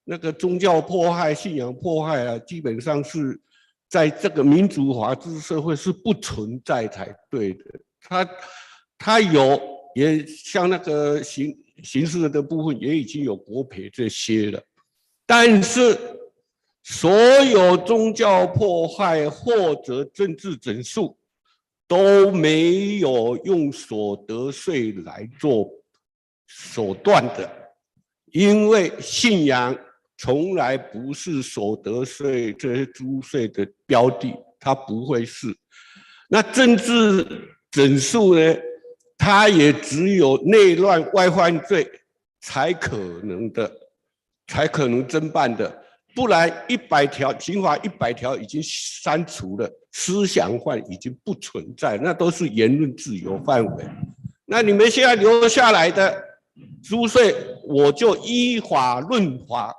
那个宗教迫害、信仰迫害啊，基本上是在这个民主法治社会是不存在才对的。它有，也像那个刑事的部分也已经有国赔这些了，但是所有宗教迫害或者政治整肃都没有用所得税来做手段的，因为信仰从来不是所得税这些租税的标的，它不会是。那政治整肃呢，它也只有内乱外犯罪才可能侦办的，不然100条刑法100条已经删除了，思想犯已经不存在，那都是言论自由范围。那你们现在留下来的租税，我就依法论法。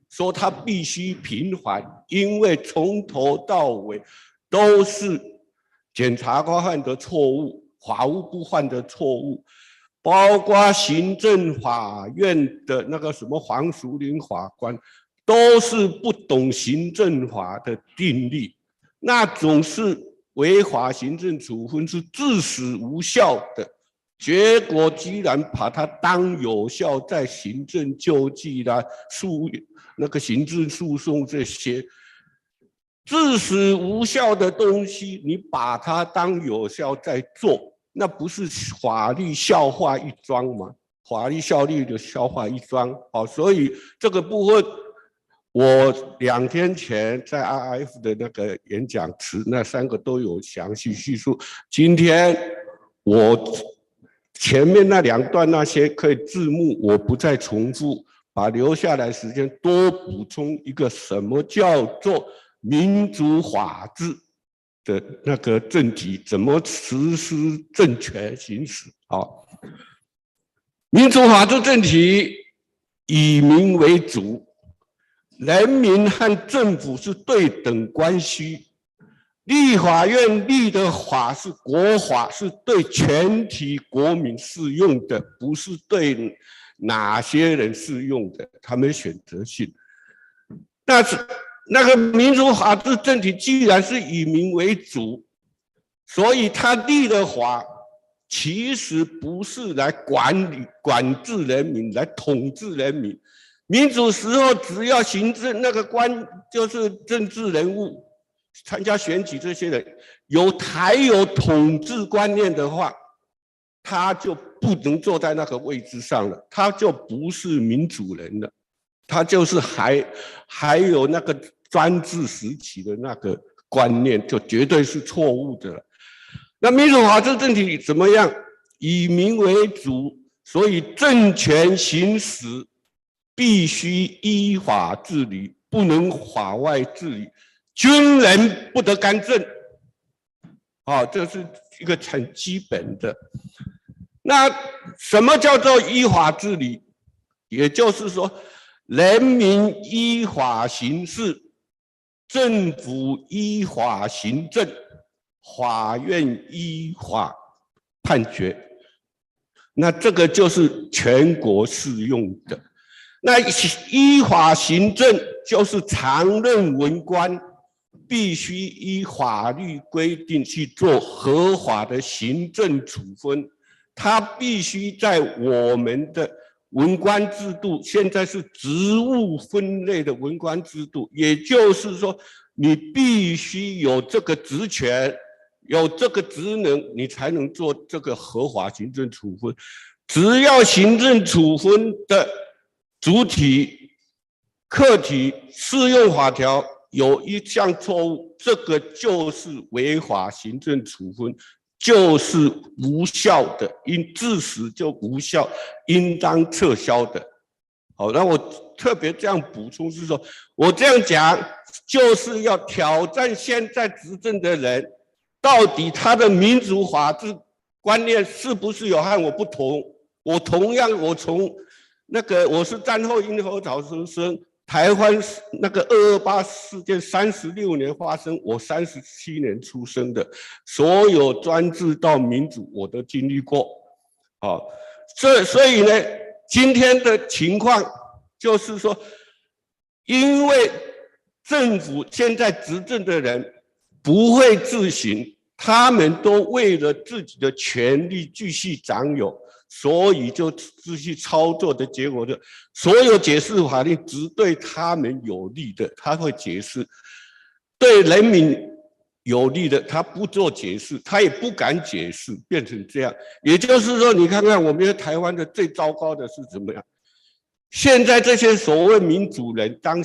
说他必须平反，因为从头到尾都是检察官犯的错误，法务部犯的错误，包括行政法院的那个什么黄淑玲法官，都是不懂行政法的定律，那种是违法行政处分是致死无效的。结果居然把它当有效，在行政救济啦、那个行政诉讼这些致死无效的东西，你把它当有效在做，那不是法律笑话一桩吗？法律效力的笑话一桩。好，所以这个部分，我2天前在 RF 的那个演讲词，那3个都有详细叙述。今天我前面那2段那些可以字幕，我不再重复，把留下来时间多补充一个什么叫做民主法治的那个政体，怎么实施政权行使。好，民主法治政体以民为主，人民和政府是对等关系，立法院立的法是国法，是对全体国民适用的，不是对哪些人适用的，他们选择性。但是那个民主法治政体既然是以民为主，所以他立的法其实不是来管制人民，来统治人民。民主时候只要行政那个就是政治人物参加选举，这些人还有统治观念的话，他就不能坐在那个位置上了，他就不是民主人了，他就是还有那个专制时期的那个观念，就绝对是错误的了。那民主法治政体怎么样？以民为主，所以政权行使必须依法治理，不能法外治理，军人不得干政。这是一个很基本的。那什么叫做依法治理？也就是说，人民依法行事，政府依法行政，法院依法判决。那这个就是全国适用的。那依法行政就是常任文官必须依法律规定去做合法的行政处分，他必须在我们的文官制度，现在是职务分类的文官制度，也就是说，你必须有这个职权，有这个职能，你才能做这个合法行政处分。只要行政处分的主体、客体适用法条有一项错误，这个就是违法行政处分，就是无效的，致使就无效，应当撤销的。好，那我特别这样补充是说，我这样讲就是要挑战现在执政的人，到底他的民主法治观念是不是有和我不同？我同样，我从那个我是战后因何早出生，台湾那个228事件36年发生，我37年出生的，所有专制到民主我都经历过。所以呢，今天的情况就是说，因为政府现在执政的人不会自省，他们都为了自己的权利继续掌有，所以就继续操作的结果，就所有解释法律只对他们有利的他会解释，对人民有利的他不做解释，他也不敢解释，变成这样。也就是说，你看看我们台湾的最糟糕的是怎么样？现在这些所谓民主人，当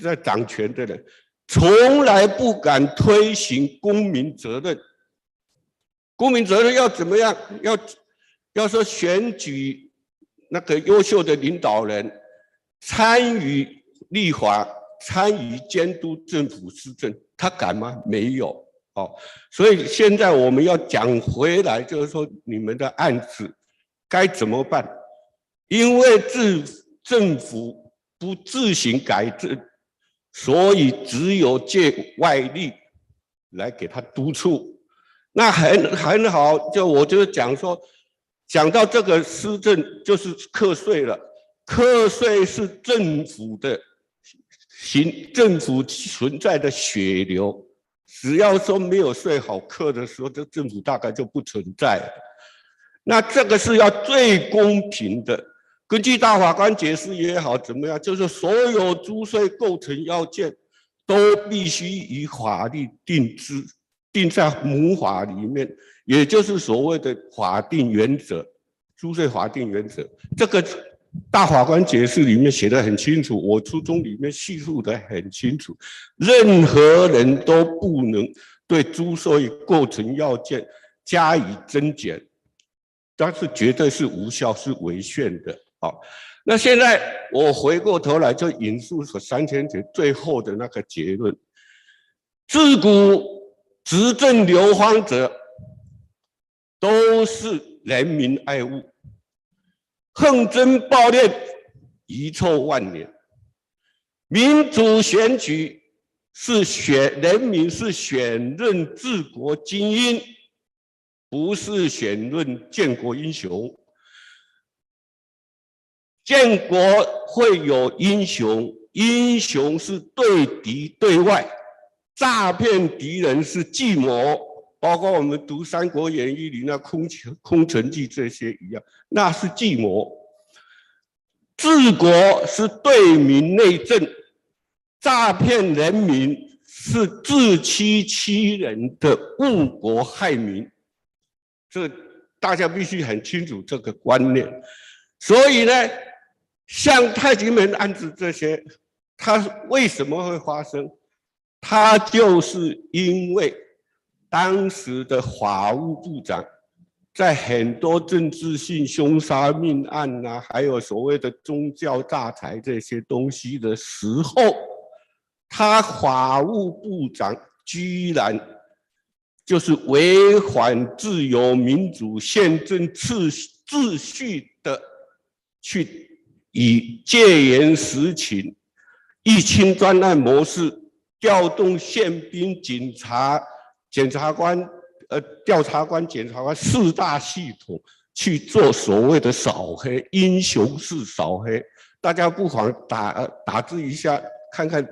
在掌权的人，从来不敢推行公民责任。公民责任要怎么样？要说选举那个优秀的领导人，参与立法，参与监督政府施政，他敢吗？没有。所以现在我们要讲回来，就是说你们的案子该怎么办？因为政府不自行改正，所以只有借外力来给他督促。那很好，我就讲说，讲到这个施政就是课税了，课税是政府存在的血流，只要说没有税好课的时候，这政府大概就不存在了。那这个是要最公平的。根据大法官解释也好，怎么样，就是所有租税构成要件都必须以法律定在母法里面，也就是所谓的法定原则，租税法定原则。这个大法官解释里面写得很清楚，我初中里面叙述得很清楚，任何人都不能对租税构成要件加以增减，但是绝对是无效，是违宪的。那现在我回过头来就引述3000节最后的那个结论：自古执政流芳者，都是人民爱物，横征暴敛，遗臭万年。民主选举人民是选任治国精英，不是选任建国英雄。建国会有英雄，英雄是对敌对外，诈骗敌人是计谋，包括我们读《三国演义》里那空城计这些一样，那是计谋。治国是对民内政，诈骗人民是自欺欺人的误国害民。这大家必须很清楚这个观念。所以呢，像太极门案子这些，它为什么会发生？它就是因为当时的法务部长在很多政治性凶杀命案啊，还有所谓的宗教诈财这些东西的时候，他法务部长居然就是违反自由民主宪政秩序的，去以戒严实情、疫情专案模式调动宪兵、检察官、调查官、检察官4大系统去做所谓的扫黑，英雄式扫黑。大家不妨打字一下看看。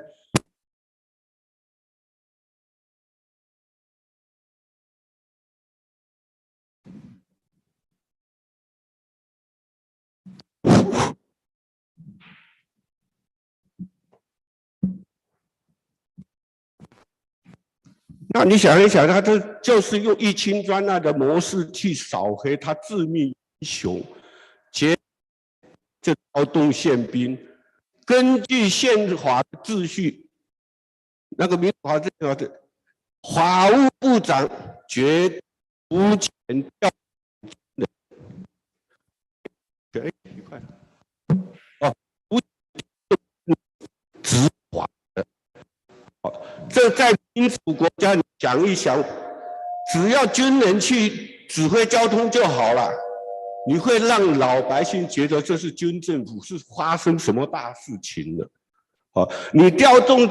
那你想一想，他这就是用一清专案的模式去扫黑，他自命英雄，就调动宪兵，根据宪法秩序，那个民主法的法务部长绝无权调人，一块哦，无执法的，这在民主国家，你想一想，只要军人去指挥交通就好了，你会让老百姓觉得这是军政府是发生什么大事情了。你调动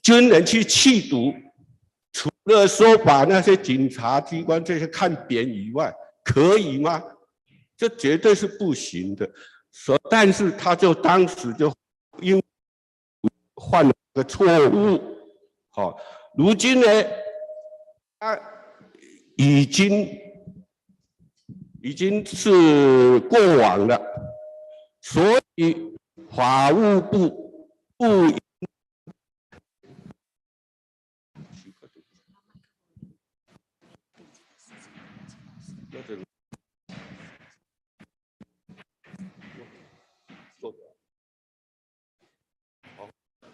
军人去缉毒，除了说把那些警察机关这些看扁以外，可以吗？这绝对是不行的。但是他就当时就因为犯了个错误，如今呢，他已经是过往了，所以法务部不应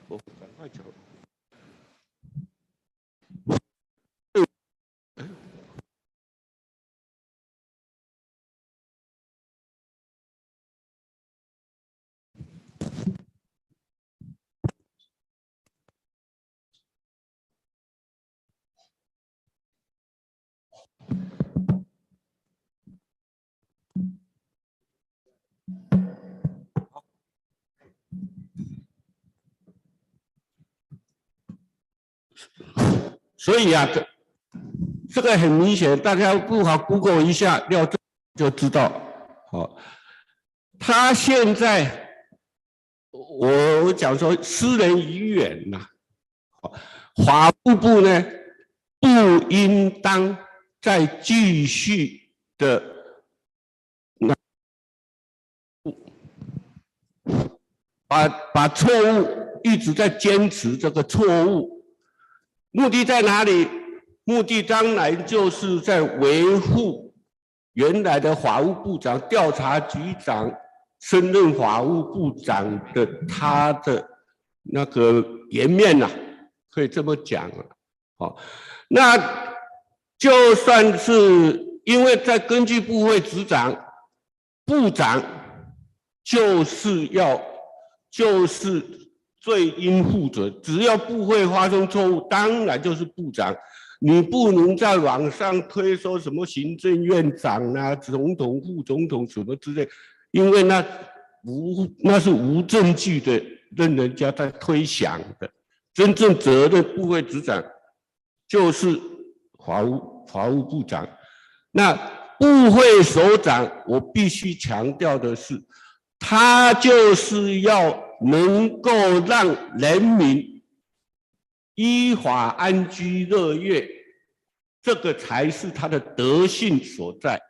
我赶快走。所以啊，这个很明显，大家不妨 Google 一下廖仲就知道。他现在我讲说失人已远呐，法务部呢不应当再继续的把错误一直在坚持这个错误。目的在哪里？目的当然就是在维护原来的法务部长、调查局长升任法务部长的他的那个颜面呐，可以这么讲啊。那就算是因为在根据部会执掌，部长就是最应负责，只要部会发生错误，当然就是部长。你不能在网上推说什么行政院长啊、总统、副总统什么之类，因为那是无证据的，任人家在推想的。真正责任部会执掌就是法务部长。那部会首长，我必须强调的是，他就是要能够让人民依法安居乐业，这个才是他的德性所在。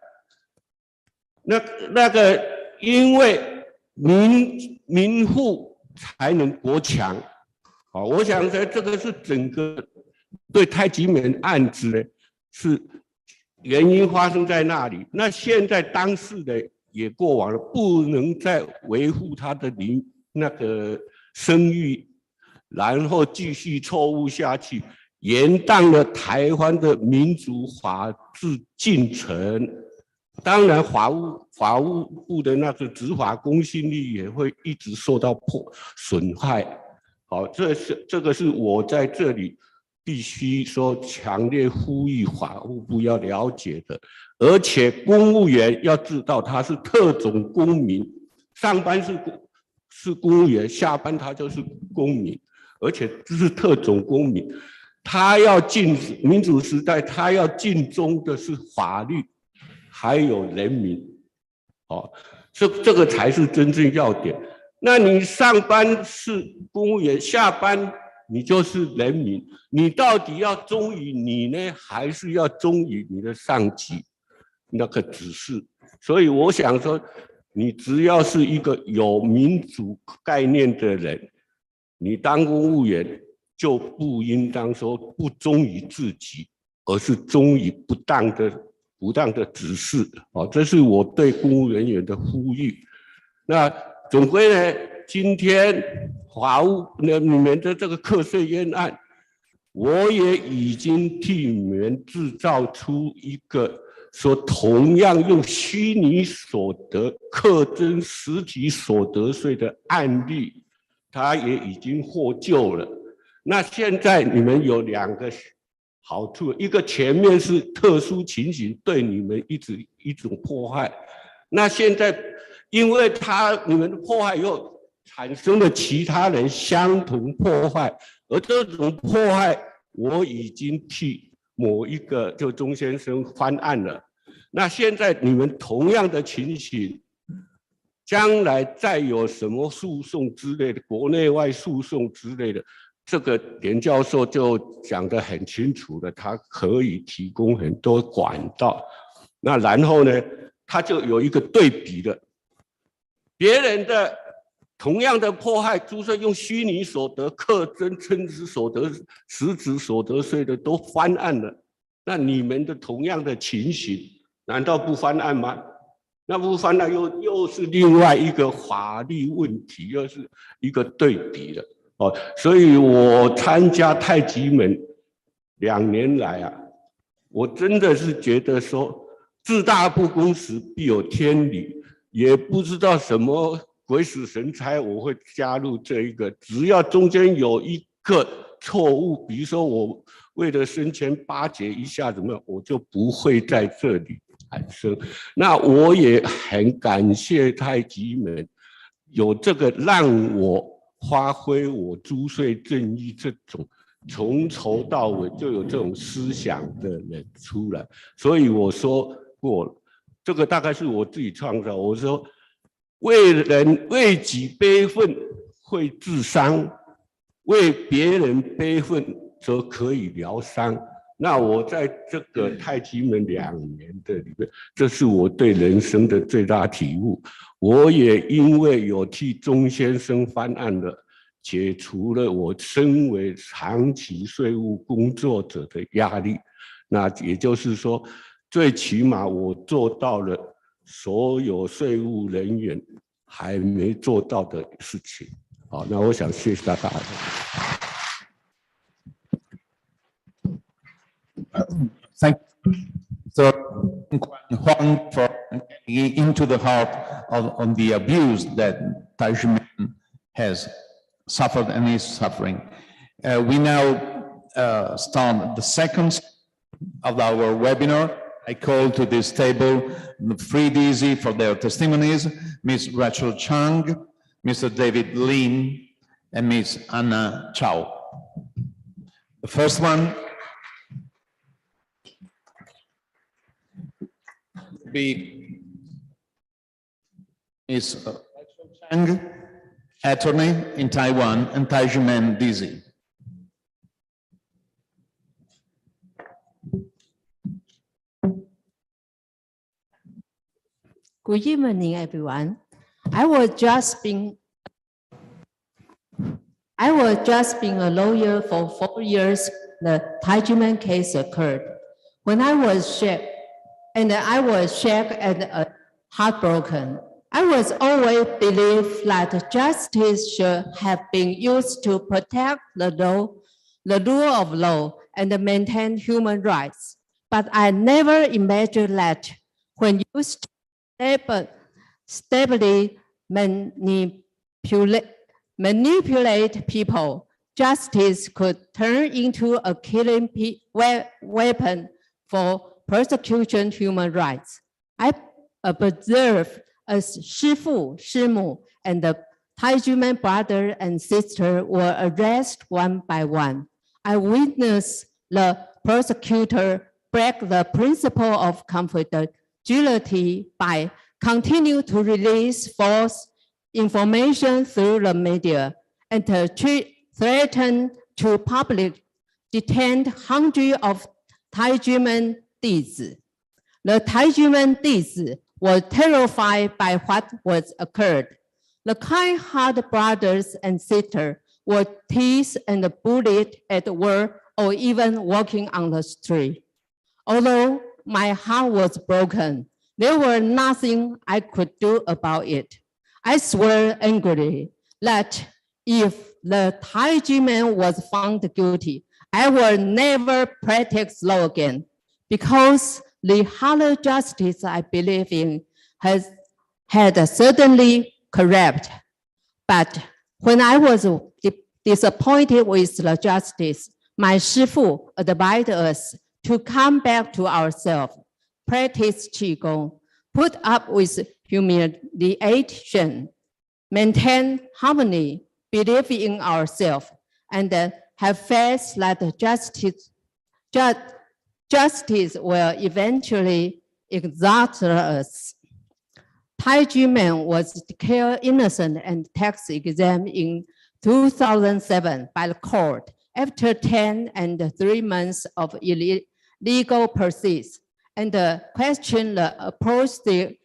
那个，因为民富才能国强。好，我想这个是整个对太极门案子呢，是原因发生在那里。那现在当事人也过往了，不能再维护他的那个声誉，然后继续错误下去，延宕了台湾的民主法治进程。当然，法务部的那个执法公信力也会一直受到损害。好，这个是我在这里必须说强烈呼吁法务部要了解的。而且公务员要知道他是特种公民，上班是公务员，下班他就是公民，而且这是特种公民，他要民主时代，他要尽忠的是法律。还有人民，哦，这个才是真正要点。那你上班是公务员，下班你就是人民，你到底要忠于你呢，还是要忠于你的上级那个指示？所以我想说，你只要是一个有民主概念的人，你当公务员就不应当说不忠于自己，而是忠于不当的指示，这是我对公务人员的呼吁。那总归呢，今天法务你们的这个课税冤案，我也已经替你们制造出一个说同样用虚拟所得课征实体所得税的案例，它也已经获救了。那现在你们有2个好处，一个前面是特殊情形对你们一种迫害，那现在因为你们的迫害又产生了其他人相同迫害，而这种迫害我已经替某一个就钟先生翻案了。那现在你们同样的情形，将来再有什么诉讼之类的，国内外诉讼之类的。这个连教授就讲得很清楚了，他可以提供很多管道。那然后呢，他就有一个对比了，别人的同样的迫害，就是用虚拟所得课征真实所得、实质所得税的都翻案了，那你们的同样的情形，难道不翻案吗？那不翻案又是另外一个法律问题，又是一个对比了。所以我参加太极门2年来啊，我真的是觉得说，自大不公时必有天理，也不知道什么鬼使神差我会加入这一个，只要中间有一个错误，比如说我为了生前巴结一下怎么样，我就不会在这里产生。那我也很感谢太极门有这个让我发挥我租税正义这种从头到尾就有这种思想的人出来，所以我说过了，这个大概是我自己创造。我说为己悲愤会治伤，为别人悲愤则可以疗伤。那我在这个太极门2年的里面，这是我对人生的最大体悟。我也因为有替钟先生翻案了，解除了我身为长期税务工作者的压力。那也就是说，最起码我做到了所有税务人员还没做到的事情。好，那我想谢谢大家。Thank you, Sir Huang, for getting into the heart of the abuse that Taizhimen has suffered and is suffering. We now start the second of our webinar. I call to this table Free Easy for their testimonies, Ms. Rachel Chang, Mr. David Lin, and Ms. Anna Chow. The first one is Chang, attorney in Taiwan, and Taijuman Dizzy. Good evening, everyone. I was just being a lawyer for 4 years. The Taijuman case occurred. When I was shocked and heartbroken. I was always believed that justice should have been used to protect the rule of law, and maintain human rights. But I never imagined that when used to stably manipulate people, justice could turn into a killing weapon for persecution human rights. I observed as Shifu, Shimu, and the Taijuman brother and sister were arrested one by one. I witnessed the prosecutor break the principle of confidentiality by continue to release false information through the media and threaten to publicly detain hundreds of Taijuman deeds. The Taijuman deeds were terrified by what was occurred. The kind-hearted brothers and sisters were teased and bullied at work or even walking on the street. Although my heart was broken, there was nothing I could do about it. I swear angrily that if the Taijuman was found guilty, I will never practice law again, because the higher justice I believe in had certainly corrupt. But when I was disappointed with the justice, my Shifu advised us to come back to ourselves, practice Qigong, put up with humiliation, maintain harmony, believe in ourselves, and have faith that justice will eventually exalt us. Taijuman was declared innocent and tax exempt in 2007 by the court after 10 and 3 months of legal proceedings, and questioned approximately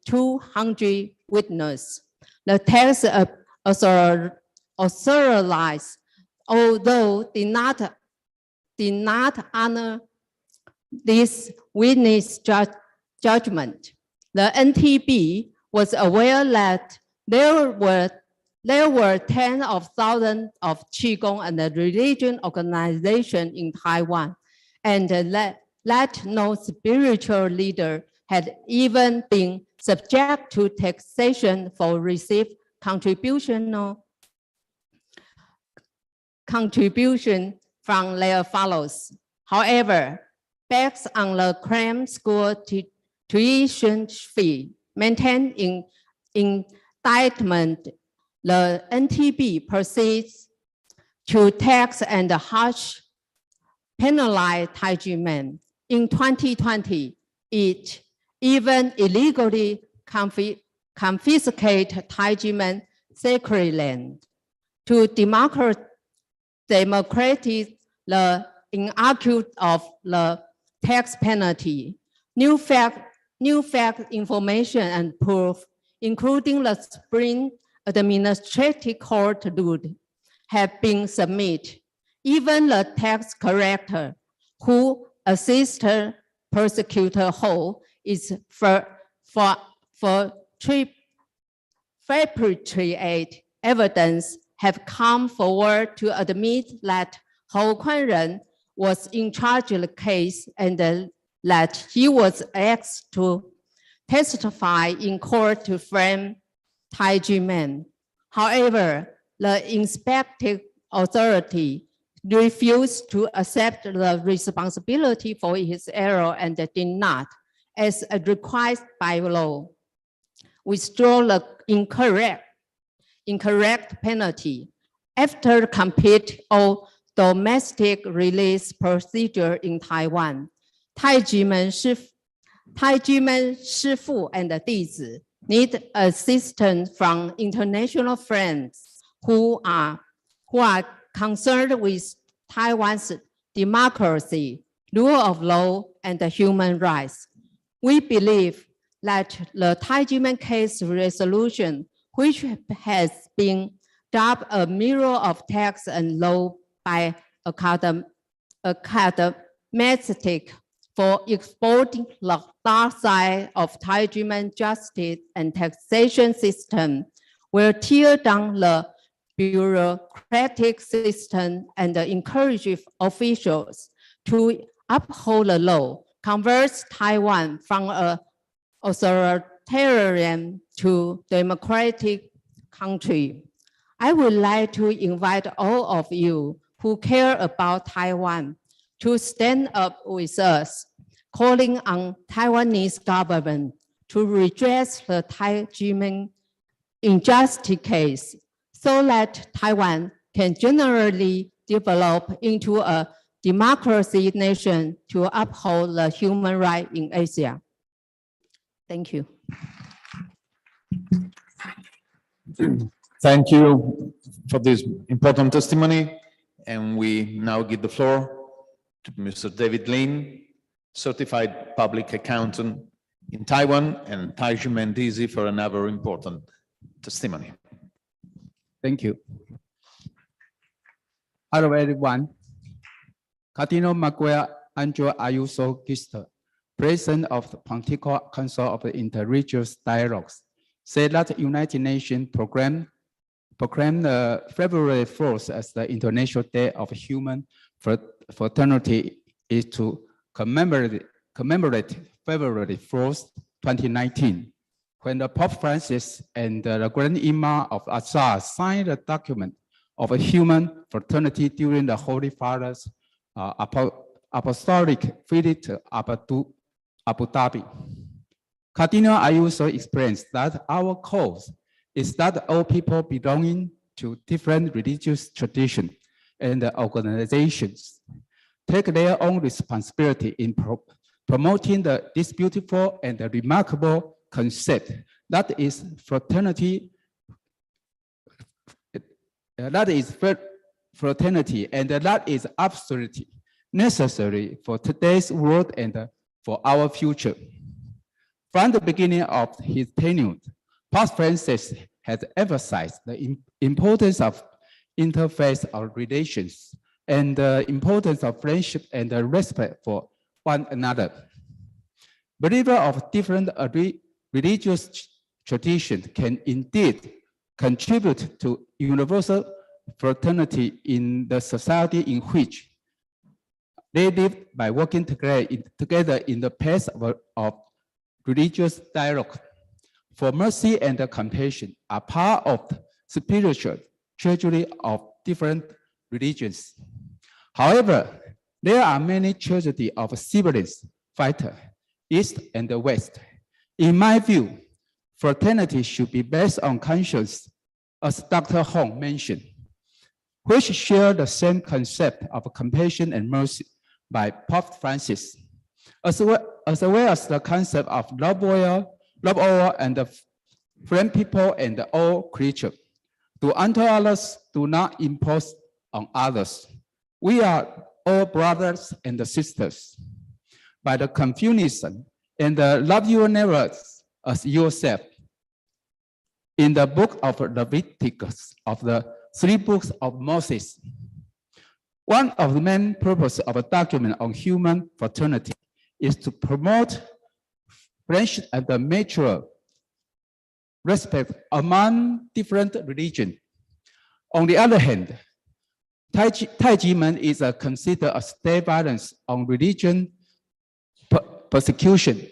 200 witnesses. The tax authorized, although did not honor this witness judgment. The NTB was aware that there were tens of thousands of Qigong and religion organizations in Taiwan, and that no spiritual leader had even been subject to taxation for received contribution from their followers. However, based on the claim school tuition fee maintained in indictment, the NTB proceeds to tax and harsh penalize Taijuman. In 2020, it even illegally confiscate Taijuman sacred land. To democratize the inaccuracy of the tax penalty, new fact information and proof, including the Supreme Administrative Court ruling, have been submitted. Even the tax collector who assisted prosecutor Ho is fabricated evidence have come forward to admit that Ho Kuan-ren was in charge of the case and that he was asked to testify in court to frame Taijuman. However, the inspecting authority refused to accept the responsibility for his error and did not, as required by law, withdraw the incorrect penalty. After complete or domestic release procedure in Taiwan. 太极门师父 and 弟子 need assistance from international friends who are concerned with Taiwan's democracy, rule of law, and human rights. We believe that the Taijimen case resolution, which has been dubbed a mirror of text and law by academics for exporting the dark side of Taijimen justice and taxation system, will tear down the bureaucratic system and encourage officials to uphold the law, convert Taiwan from an authoritarian to democratic country. I would like to invite all of you who care about Taiwan to stand up with us, calling on Taiwanese government to redress the Taijimen injustice case so that Taiwan can generally develop into a democracy nation to uphold the human rights in Asia. Thank you. Thank you for this important testimony. And we now give the floor to Mr. David Lin, Certified Public Accountant in Taiwan, and Taiji Mendizi for another important testimony. Thank you. Hello, everyone. Cardinal Miguel Angel Ayuso Gister, President of the Pontifical Council of the Interreligious Dialogues, said that the United Nations proclaimed February 4th as the International Day of Human Fraternity is to commemorate February 4th, 2019, when the Pope Francis and the Grand Imam of Azhar signed a document of a human fraternity during the Holy Father's apostolic visit to Abu Dhabi. Cardinal Ayuso explains that our cause is that all people belonging to different religious traditions and organizations take their own responsibility in promoting this beautiful and remarkable concept that is fraternity, and that is absolutely necessary for today's world and for our future. From the beginning of his tenure, Pope Francis has emphasized the importance of interfaith relations and the importance of friendship and respect for one another. Believers of different religious traditions can indeed contribute to universal fraternity in the society in which they live by working together in the path of religious dialogue. For mercy and compassion are part of the spiritual treasury of different religions. However, there are many tragedies of siblings fighter, East and the West. In my view, fraternity should be based on conscience, as Dr. Hong mentioned, which share the same concept of compassion and mercy by Pope Francis, as well as the concept of love all and friend people and all creatures. To unto others, do not impose on others. We are all brothers and sisters. By the Confucianism and love your neighbors as yourself. In the book of Leviticus of the 3 books of Moses, one of the main purposes of a document on human fraternity is to promote friendship and the mutual respect among different religions. On the other hand, Taijimen is considered a state violence on religion persecution.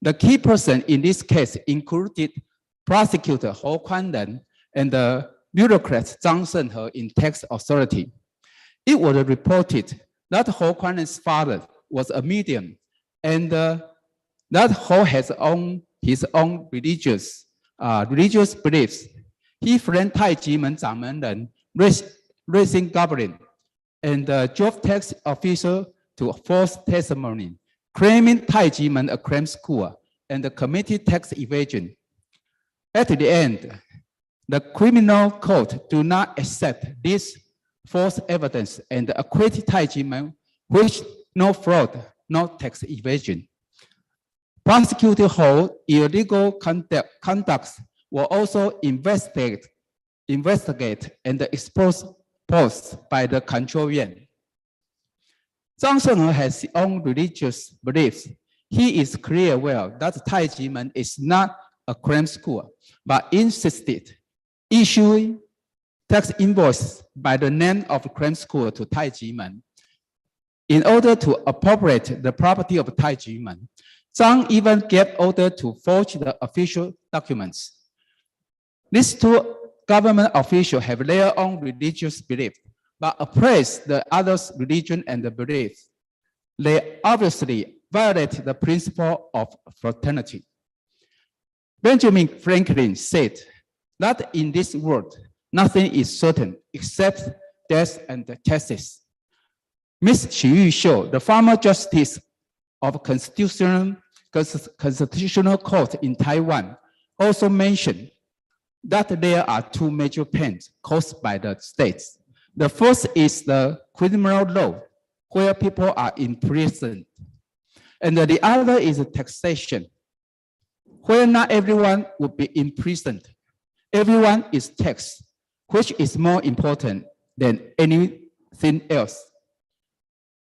The key person in this case included prosecutor Ho Kuan-ren and the bureaucrat Zhang Shenhe in tax authority. It was reported that Ho Kuan-ren's father was a medium and that Ho has his own religious beliefs. He framed Taijimen Zangmenren raising goblin and drove tax official to false testimony, claiming Taijimen a crime school and committed tax evasion. At the end, the criminal court do not accept this false evidence and acquit Taijimen, which no fraud, no tax evasion. Prosecutor hold illegal conducts were also investigated and exposed by the control yuan. Zhang Shenghe has his own religious beliefs. He is clear well that Taijimen is not a crime school, but insisted issuing tax invoices by the name of crime school to Taijimen. In order to appropriate the property of Taijimen, Zhang even gave order to forge the official documents. These two government officials have their own religious beliefs, but oppress the others' religion and beliefs. They obviously violate the principle of fraternity. Benjamin Franklin said that in this world, nothing is certain except death and taxes. Ms. Xu Yushiu, the former justice of Constitutional Court in Taiwan, also mentioned that there are two major pains caused by the states. The first is the criminal law, where people are imprisoned. And the other is taxation, where not everyone would be imprisoned. Everyone is taxed, which is more important than anything else.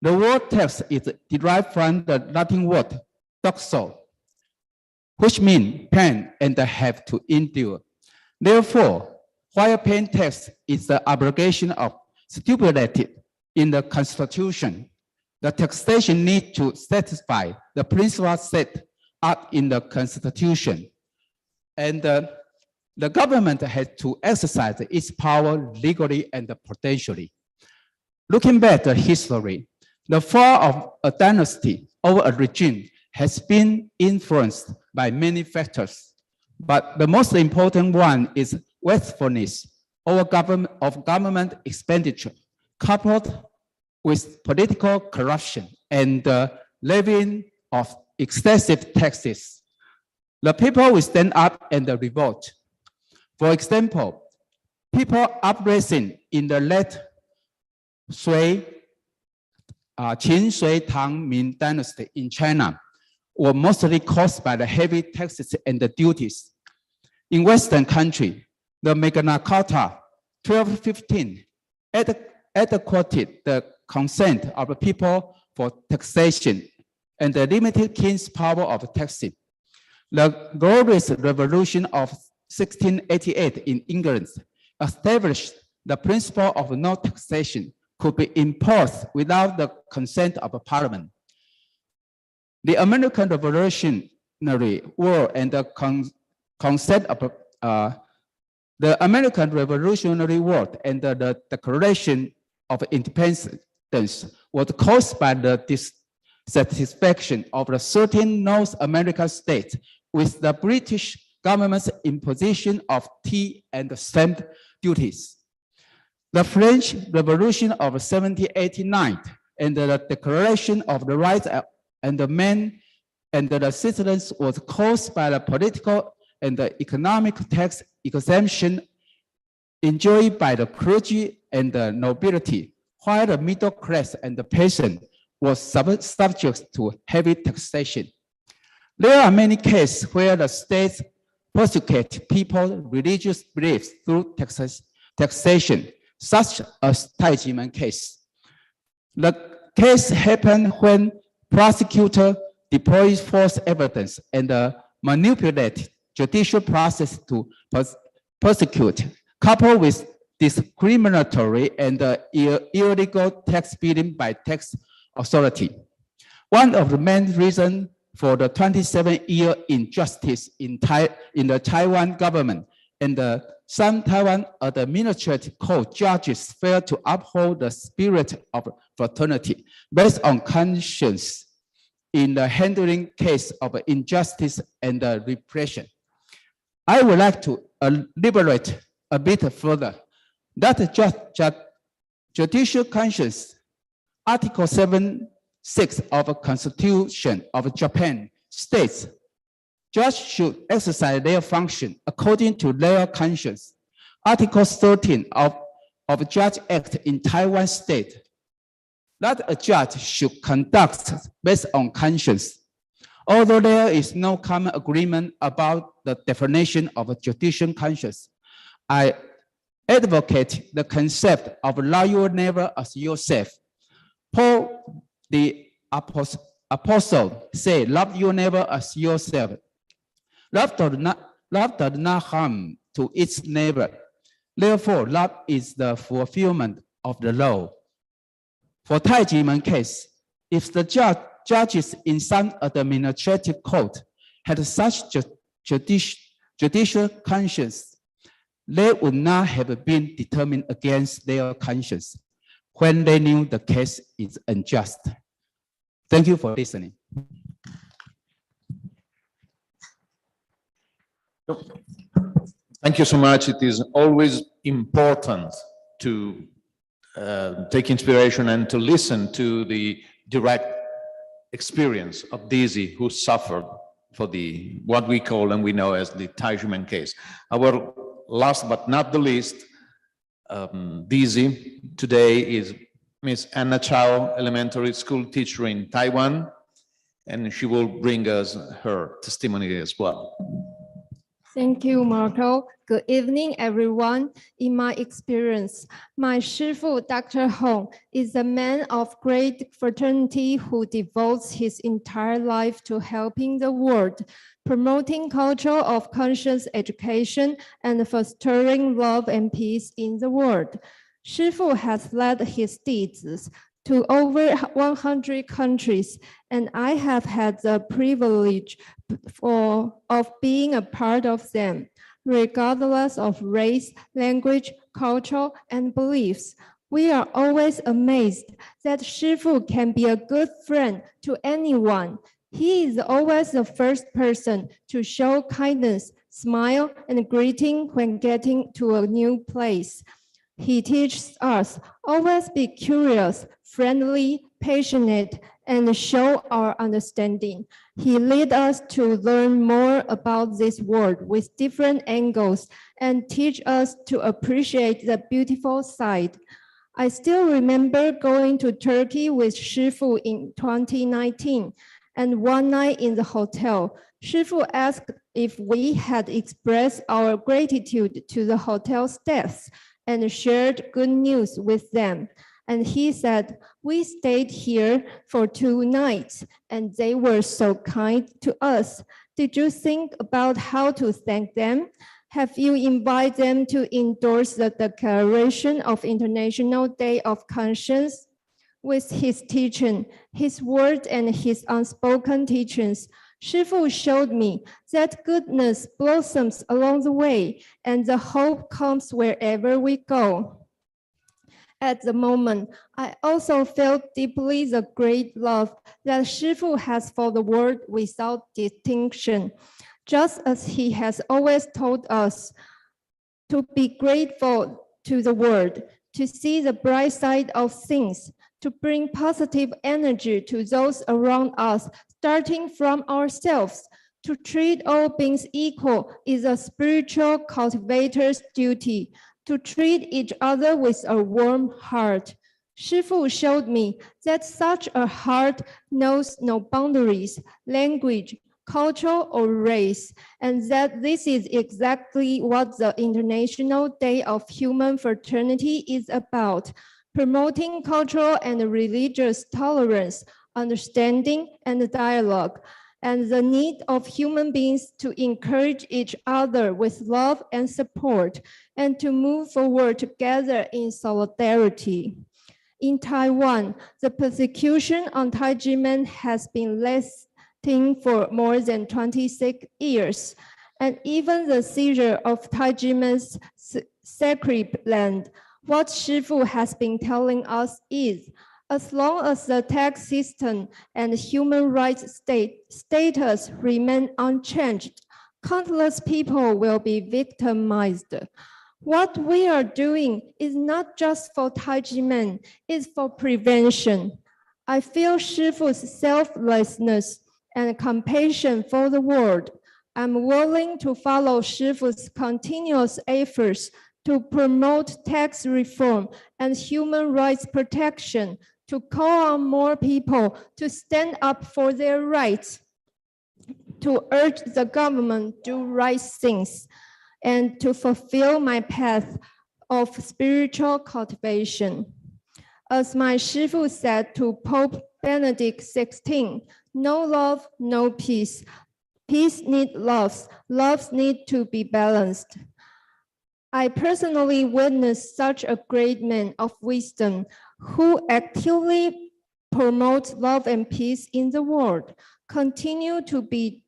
The word tax is derived from the Latin word doxo, which means pain and have to endure. Therefore, while paying tax is the obligation stipulated in the Constitution, the taxation needs to satisfy the principles set up in the Constitution. And the government has to exercise its power legally and potentially. Looking back at history, the fall of a dynasty over a regime has been influenced by many factors, but the most important one is wastefulness of government expenditure, coupled with political corruption and the levying of excessive taxes. The people will stand up and revolt. For example, people uprising in the late Qin Sui Tang Ming dynasty in China were mostly caused by the heavy taxes and the duties. In Western country, the Magna Carta 1215 adequated the consent of the people for taxation and the limited king's power of taxing. The glorious revolution of 1688 in England established the principle of no taxation could be imposed without the consent of a parliament. The American Revolutionary War and the concept of the American Revolutionary War and the Declaration of Independence was caused by the dissatisfaction of the certain North American states with the British government's imposition of tea and stamp duties. The French Revolution of 1789 and the Declaration of the Rights and the Men and the Citizens was caused by the political and the economic tax exemption enjoyed by the clergy and the nobility, while the middle class and the peasant was subject to heavy taxation. There are many cases where the states persecute people's religious beliefs through taxation, such as Taijimen case. The case happened when prosecutor deploys false evidence and manipulate judicial process to persecute, coupled with discriminatory and illegal tax billing by tax authority. One of the main reasons for the 27-year injustice in the Taiwan government and some Taiwan administrative court judges failed to uphold the spirit of fraternity based on conscience in the handling case of injustice and repression. I would like to elaborate a bit further that judicial conscience. Article 7(6) of the Constitution of Japan states, judges should exercise their function according to their conscience. Article 13 of Judge Act in Taiwan state that a judge should conduct based on conscience. Although there is no common agreement about the definition of a judicial conscience, I advocate the concept of love your neighbor as yourself. Paul the apostle said, love your neighbor as yourself. Love does not harm to its neighbor. Therefore, love is the fulfillment of the law. For Taijimen case, if the judges in some administrative court had such judicial conscience, they would not have been determined against their conscience when they knew the case is unjust. Thank you for listening. Thank you so much. It is always important to take inspiration and to listen to the direct experience of Daisy, who suffered for the what we call and we know as the Taijimen case. Our last but not the least, Daisy today is Miss Anna Chow, elementary school teacher in Taiwan, and she will bring us her testimony as well. Thank you, Marco. Good evening, everyone. In my experience, my Shifu, Dr. Hong, is a man of great fraternity who devotes his entire life to helping the world, promoting culture of conscious education, and fostering love and peace in the world. Shifu has led his deeds to over 100 countries, and I have had the privilege of being a part of them, regardless of race, language, culture, and beliefs. We are always amazed that Shifu can be a good friend to anyone. He is always the first person to show kindness, smile, and greeting when getting to a new place. He teaches us always be curious, friendly, passionate, and show our understanding. He leads us to learn more about this world with different angles and teach us to appreciate the beautiful side. I still remember going to Turkey with Shifu in 2019, and one night in the hotel, Shifu asked if we had expressed our gratitude to the hotel staffs and shared good news with them. And he said, we stayed here for 2 nights and they were so kind to us. Did you think about how to thank them? Have you invited them to endorse the Declaration of International Day of Conscience? With his teaching, his word, and his unspoken teachings, Shifu showed me that goodness blossoms along the way and the hope comes wherever we go. At the moment, I also felt deeply the great love that Shifu has for the world without distinction, just as he has always told us to be grateful to the world, to see the bright side of things, to bring positive energy to those around us, starting from ourselves. To treat all beings equal is a spiritual cultivator's duty, to treat each other with a warm heart. Shifu showed me that such a heart knows no boundaries, language, culture, or race, and that this is exactly what the International Day of Human Fraternity is about, promoting cultural and religious tolerance, understanding, and dialogue, and the need of human beings to encourage each other with love and support, and to move forward together in solidarity. In Taiwan, the persecution on Taijimen has been lasting for more than 26 years, and even the seizure of Taijimen's sacred land. What Shifu has been telling us is, as long as the tax system and human rights status remain unchanged, countless people will be victimized. What we are doing is not just for Taijimen, it's for prevention. I feel Shifu's selflessness and compassion for the world. I'm willing to follow Shifu's continuous efforts to promote tax reform and human rights protection, to call on more people to stand up for their rights, to urge the government to do right things, and to fulfill my path of spiritual cultivation. As my Shifu said to Pope Benedict XVI, no love, no peace. Peace needs love. Love needs to be balanced. I personally witnessed such a great man of wisdom who actively promotes love and peace in the world, continue to be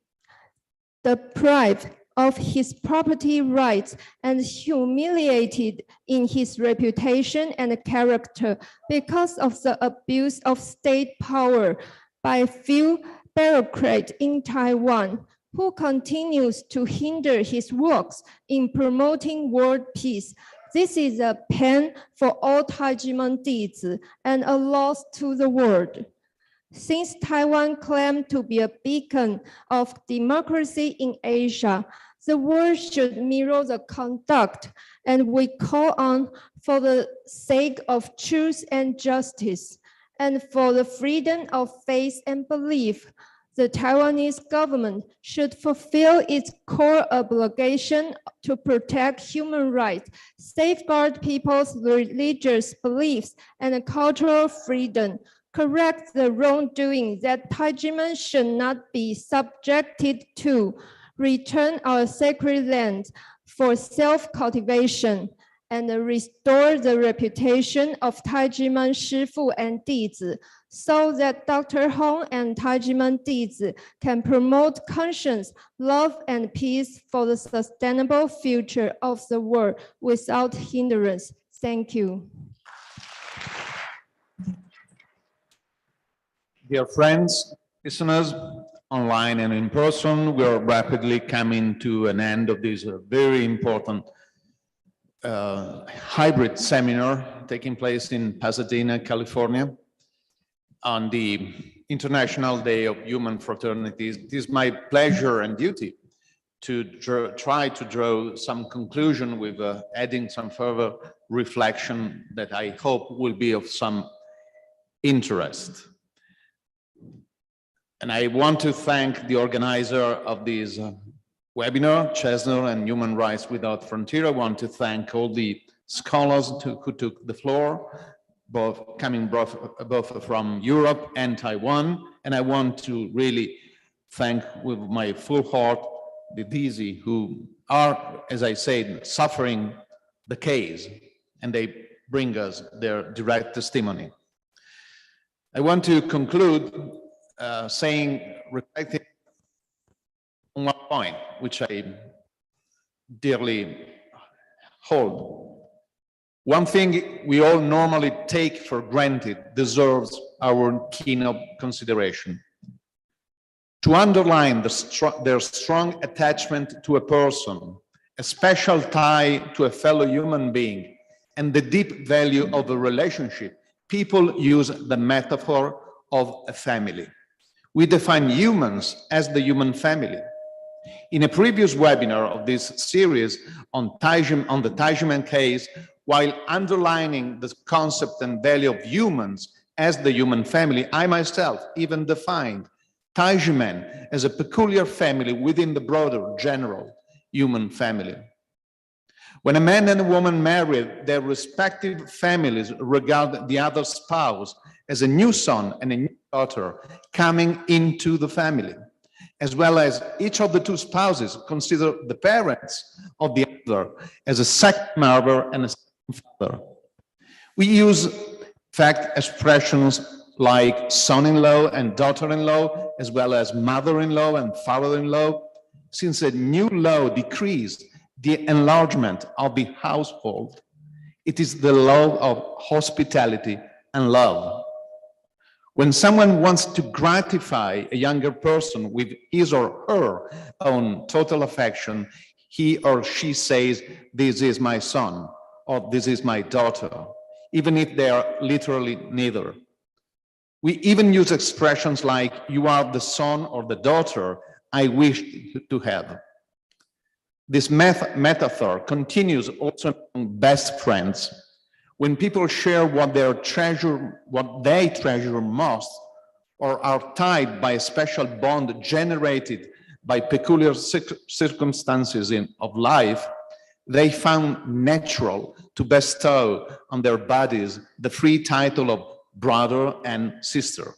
deprived of his property rights and humiliated in his reputation and character because of the abuse of state power by a few bureaucrats in Taiwan, who continues to hinder his works in promoting world peace. This is a pain for all Taijimen Dizi and a loss to the world. Since Taiwan claimed to be a beacon of democracy in Asia, the world should mirror the conduct, and we call on, for the sake of truth and justice, and for the freedom of faith and belief, the Taiwanese government should fulfill its core obligation to protect human rights, safeguard people's religious beliefs and cultural freedom, correct the wrongdoing that Taijimen should not be subjected to, return our sacred land for self-cultivation, and restore the reputation of Taijimen Shifu and Dizi, so that Dr. Hong and Taijimen Dizi can promote conscience, love, and peace for the sustainable future of the world without hindrance. Thank you. Dear friends, listeners, online and in person, we are rapidly coming to an end of this very important hybrid seminar taking place in Pasadena, California, on the International Day of Human Fraternities. It is my pleasure and duty to try to draw some conclusion with adding some further reflection that I hope will be of some interest. And I want to thank the organizer of this webinar, CESNUR and Human Rights Without Frontier. I want to thank all the scholars who took the floor, both from Europe and Taiwan. And I want to really thank with my full heart the Dizi who are, as I said, suffering the case, and they bring us their direct testimony. I want to conclude reflecting on one point, which I dearly hold. One thing we all normally take for granted deserves our keynote consideration. To underline their strong attachment to a person, a special tie to a fellow human being, and the deep value of a relationship, people use the metaphor of a family. We define humans as the human family. In a previous webinar of this series on the Taijimen case, while underlining the concept and value of humans as the human family, I myself even defined Taijimen as a peculiar family within the broader general human family. When a man and a woman marry, their respective families regard the other spouse as a new son and a new daughter coming into the family, as well as each of the two spouses consider the parents of the other as a second mother and a second father. We use, in fact, expressions like son-in-law and daughter-in-law, as well as mother-in-law and father-in-law, since a new law decrees the enlargement of the household. It is the law of hospitality and love. When someone wants to gratify a younger person with his or her own total affection, he or she says, "This is my son," or "This is my daughter," even if they are literally neither. We even use expressions like, "You are the son or the daughter I wish to have." This metaphor continues also among best friends. When people share what they treasure most, or are tied by a special bond generated by peculiar circumstances of life, they found natural to bestow on their bodies the free title of brother and sister.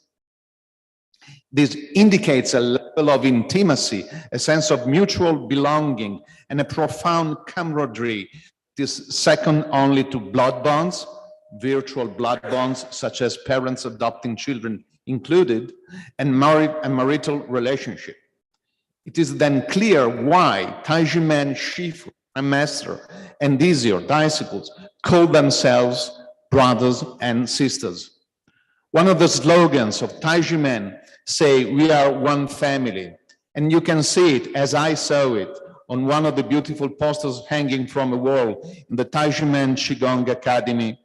This indicates a level of intimacy, a sense of mutual belonging, and a profound camaraderie. This second only to blood bonds, virtual blood bonds, such as parents adopting children included, and marital relationship. It is then clear why Taiji men, Shifu, Master, and Dizio, disciples, call themselves brothers and sisters. One of the slogans of Taiji men say, "We are one family," and you can see it as I saw it on one of the beautiful posters hanging from a wall in the Taiji men Qigong Academy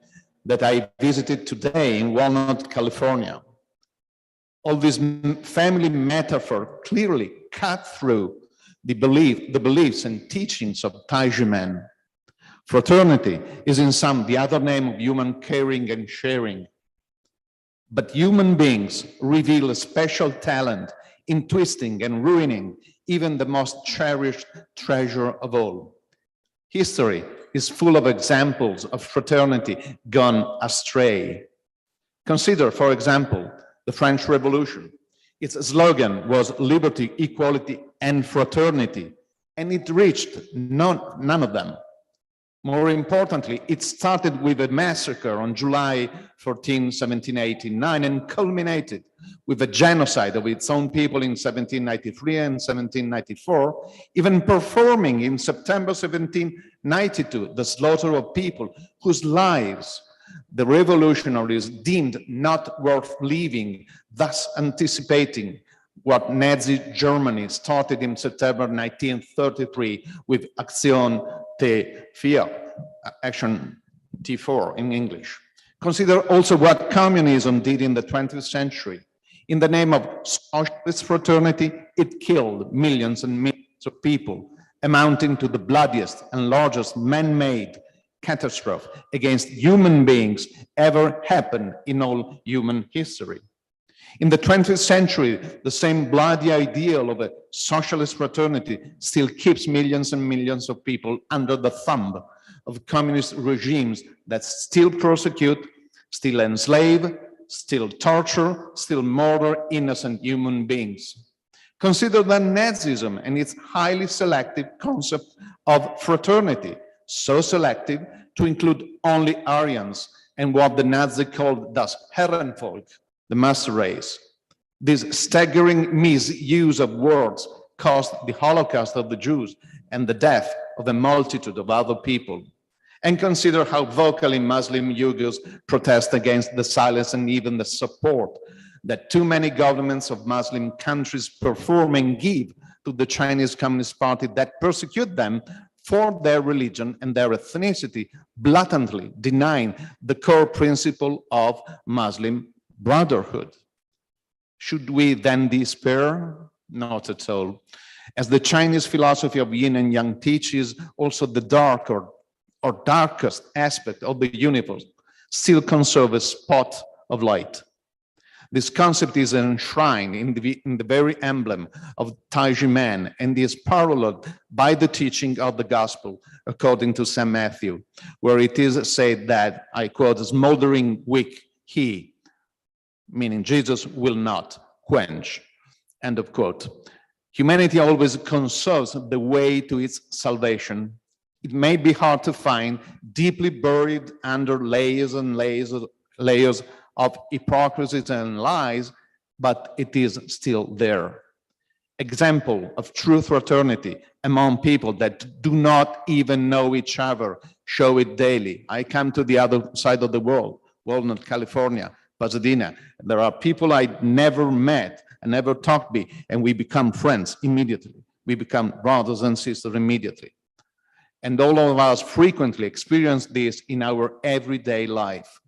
that I visited today in Walnut, California. All this family metaphor clearly cut through the beliefs and teachings of Taiji men. Fraternity is in sum the other name of human caring and sharing. But human beings reveal a special talent in twisting and ruining even the most cherished treasure of all. History is full of examples of fraternity gone astray. Consider, for example, the French Revolution. Its slogan was liberty, equality, and fraternity, and it reached none of them. More importantly, it started with a massacre on July 14, 1789, and culminated with a genocide of its own people in 1793 and 1794, even performing in September 1792 the slaughter of people whose lives the revolutionaries deemed not worth living, thus anticipating what Nazi Germany started in September 1933 with Action T4, Action T4 in English. Consider also what communism did in the 20th century. In the name of socialist fraternity, it killed millions and millions of people, amounting to the bloodiest and largest man-made catastrophe against human beings ever happened in all human history. In the 20th century, the same bloody ideal of a socialist fraternity still keeps millions and millions of people under the thumb of communist regimes that still persecute, still enslave, still torture, still murder innocent human beings. Consider that Nazism and its highly selective concept of fraternity, so selective to include only Aryans and what the Nazis called das Herrenvolk, the master race. This staggering misuse of words caused the Holocaust of the Jews and the death of a multitude of other people. And consider how vocally Muslim Uyghurs protest against the silence and even the support that too many governments of Muslim countries perform and give to the Chinese Communist Party that persecute them for their religion and their ethnicity, blatantly denying the core principle of Muslim brotherhood. Should we then despair? Not at all. As the Chinese philosophy of yin and yang teaches, also the darker or darkest aspect of the universe still conserves a spot of light. This concept is enshrined in the very emblem of Taiji man and is paralleled by the teaching of the gospel according to St. Matthew, where it is said that, I quote, "smoldering wick he," meaning Jesus, "will not quench," end of quote. Humanity always conserves the way to its salvation. It may be hard to find, deeply buried under layers and layers of hypocrisies and lies, but it is still there. Example of true fraternity among people that do not even know each other show it daily. I come to the other side of the world, Walnut, California, Pasadena. There are people I never met and never talked to, and we become friends immediately. We become brothers and sisters immediately. and all of us frequently experience this in our everyday life.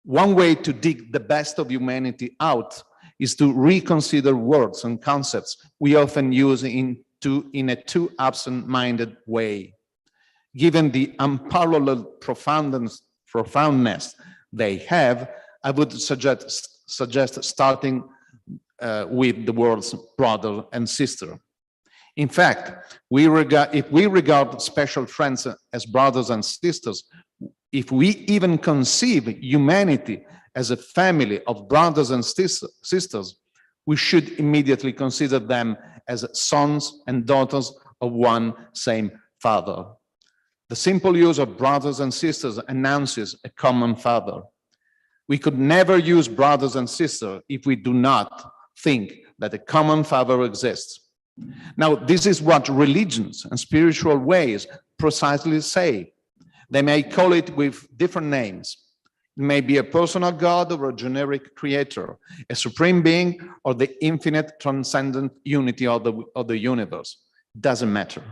One way to dig the best of humanity out is to reconsider words and concepts we often use in a too absent-minded way. Given the unparalleled profoundness they have, I would suggest starting with the words brother and sister. In fact, if we regard special friends as brothers and sisters, if we even conceive humanity as a family of brothers and sisters, we should immediately consider them as sons and daughters of one same Father. The simple use of brothers and sisters announces a common Father. We could never use brothers and sisters if we do not think that a common Father exists. Now, this is what religions and spiritual ways precisely say. They may call it with different names. It may be a personal God or a generic creator, a supreme being, or the infinite transcendent unity of the universe. Doesn't matter.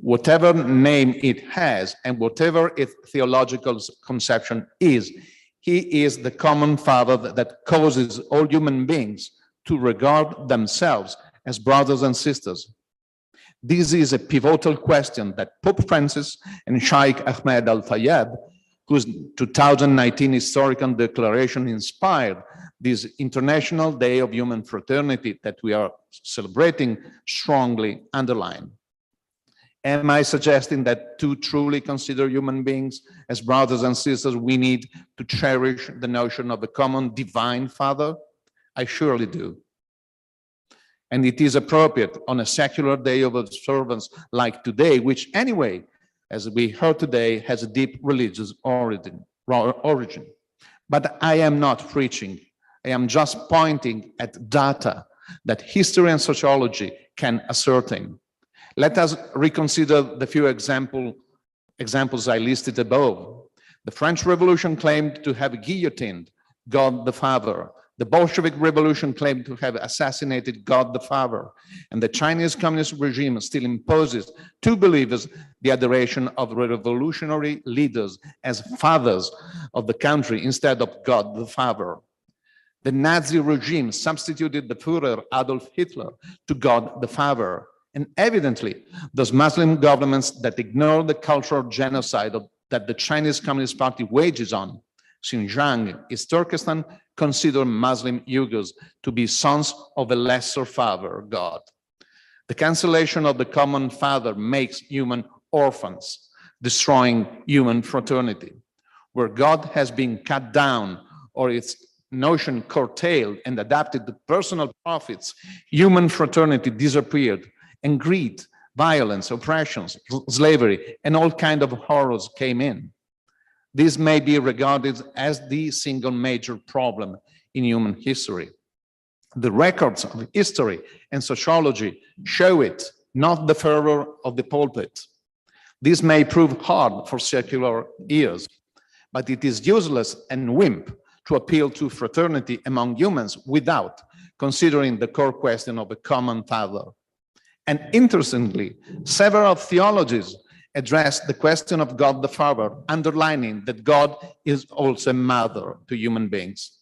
Whatever name it has and whatever its theological conception is, he is the common Father that causes all human beings to regard themselves as brothers and sisters. This is a pivotal question that Pope Francis and Sheikh Ahmed Al-Fayed, whose 2019 historical declaration inspired this International Day of Human Fraternity that we are celebrating, strongly underline. Am I suggesting that to truly consider human beings as brothers and sisters, we need to cherish the notion of a common divine Father? I surely do. And it is appropriate on a secular day of observance like today, which anyway, as we heard today, has a deep religious origin. But I am not preaching. I am just pointing at data that history and sociology can ascertain. Let us reconsider the few examples I listed above. The French Revolution claimed to have guillotined God the Father. The Bolshevik Revolution claimed to have assassinated God the Father, and the Chinese Communist regime still imposes to believers the adoration of revolutionary leaders as fathers of the country instead of God the Father. The Nazi regime substituted the Führer Adolf Hitler to God the Father, and evidently those Muslim governments that ignore the cultural genocide that the Chinese Communist Party wages on Xinjiang, East Turkestan, consider Muslim Uyghurs to be sons of a lesser father, God. The cancellation of the common Father makes human orphans, destroying human fraternity. Where God has been cut down or its notion curtailed and adapted to personal profits, human fraternity disappeared, and greed, violence, oppressions, slavery, and all kinds of horrors came in. This may be regarded as the single major problem in human history. The records of history and sociology show it, not the fervor of the pulpit. This may prove hard for secular ears, but it is useless and wimp to appeal to fraternity among humans without considering the core question of a common Father. And interestingly, several theologies address the question of God the Father, underlining that God is also a mother to human beings.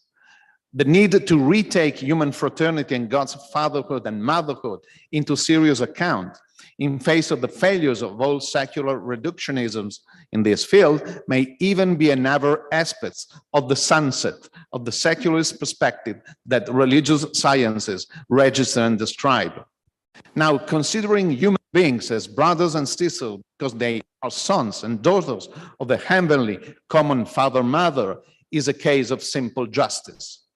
The need to retake human fraternity and God's fatherhood and motherhood into serious account in face of the failures of all secular reductionisms in this field may even be another aspect of the sunset of the secularist perspective that religious sciences register and describe. Now, considering human beings as brothers and sisters because they are sons and daughters of the heavenly common Father-Mother is a case of simple justice.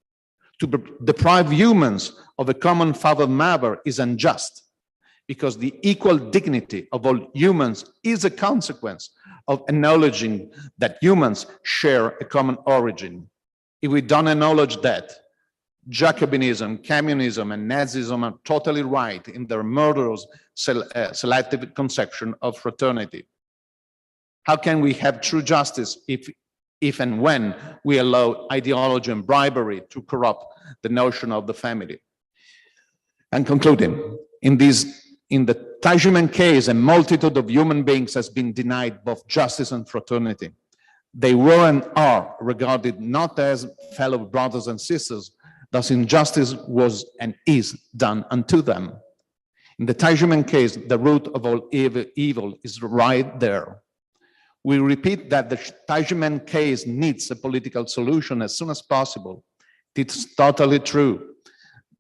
To deprive humans of a common Father-Mother is unjust because the equal dignity of all humans is a consequence of acknowledging that humans share a common origin. If we don't acknowledge that, Jacobinism, communism, and Nazism are totally right in their murderous selective conception of fraternity. How can we have true justice if and when we allow ideology and bribery to corrupt the notion of the family? And concluding, in these In the Taijumen case, a multitude of human beings has been denied both justice and fraternity. They were and are regarded not as fellow brothers and sisters, thus injustice was and is done unto them. In the Taijumen case, the root of all evil is right there. We repeat that the Taijumen case needs a political solution as soon as possible. It's totally true.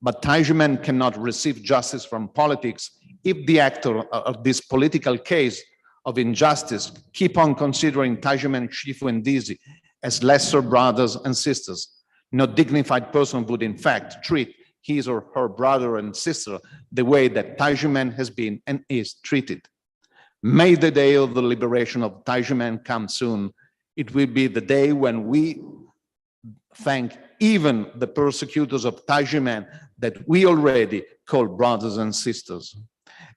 But Taijumen cannot receive justice from politics if the actor of this political case of injustice keep on considering Taijumen, Shifu, and Dizi as lesser brothers and sisters. No dignified person would in fact treat his or her brother and sister the way that Taijumen has been and is treated. May the day of the liberation of Taijumen come soon. It will be the day when we thank even the persecutors of Taijumen that we already call brothers and sisters.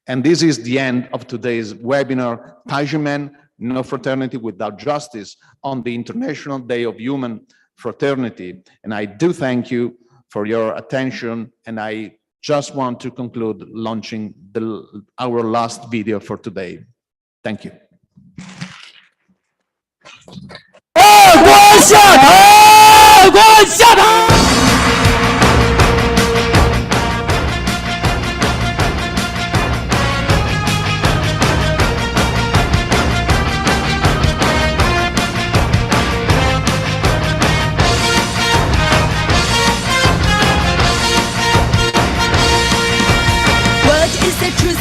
And this is the end of today's webinar, Taijumen, No Fraternity Without Justice, on the International Day of Human Fraternity. And I do thank you for your attention, and I just want to conclude launching our last video for today. Thank you.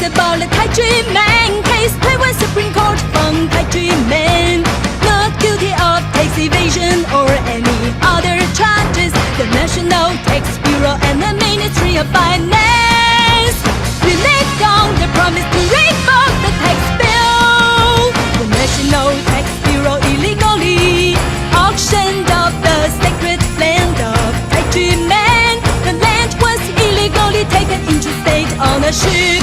About the Taijumen case, Taiwan Supreme Court found Taijumen not guilty of tax evasion or any other charges. The National Tax Bureau and the Ministry of Finance reneged on the promise to revoke the tax bill. The National Tax Bureau illegally auctioned off the sacred land of Taijumen. The land was illegally taken into state ownership.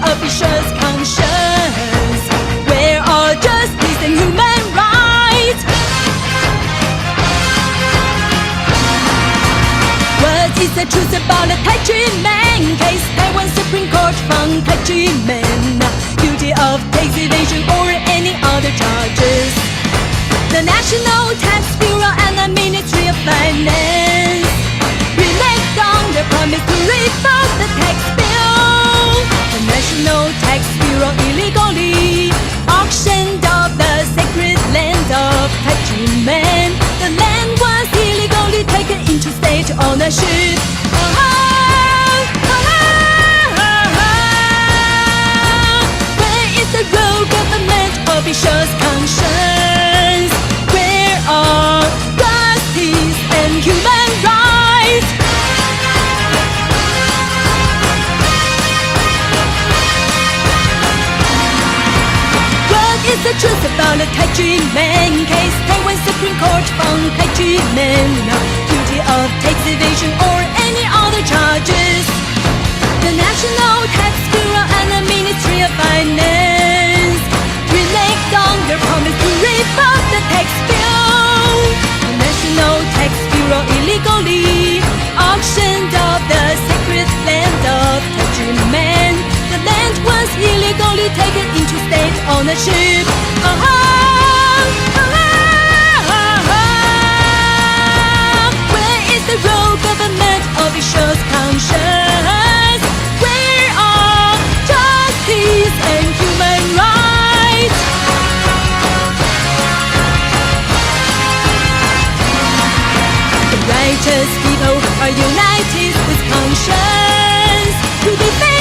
Officials' conscience, where are justice and human rights? What is the truth about the Taijumen case? Taiwan Supreme Court found Taijumen guilty of tax evasion or any other charges. The National Tax Bureau and the Ministry of Finance reneged on their promise to revoke the tax bill. The National Tax Bureau illegally auctioned off the sacred land of Taijumen. The land was illegally taken into state ownership. Where is the real government officials' conscience? Where are justice and human rights? Is the truth about the Taijumen case? Taiwan Supreme Court found Taijumen guilty of tax evasion or any other charges. The National Tax Bureau and the Ministry of Finance reneged on their promise to revoke the tax bill. The National Tax Bureau illegally auctioned off the sacred land of Taijumen. The land was illegally taken into state ownership. Where is the real government officials' conscience? Where are justice and human rights? The righteous people are united with conscience to defend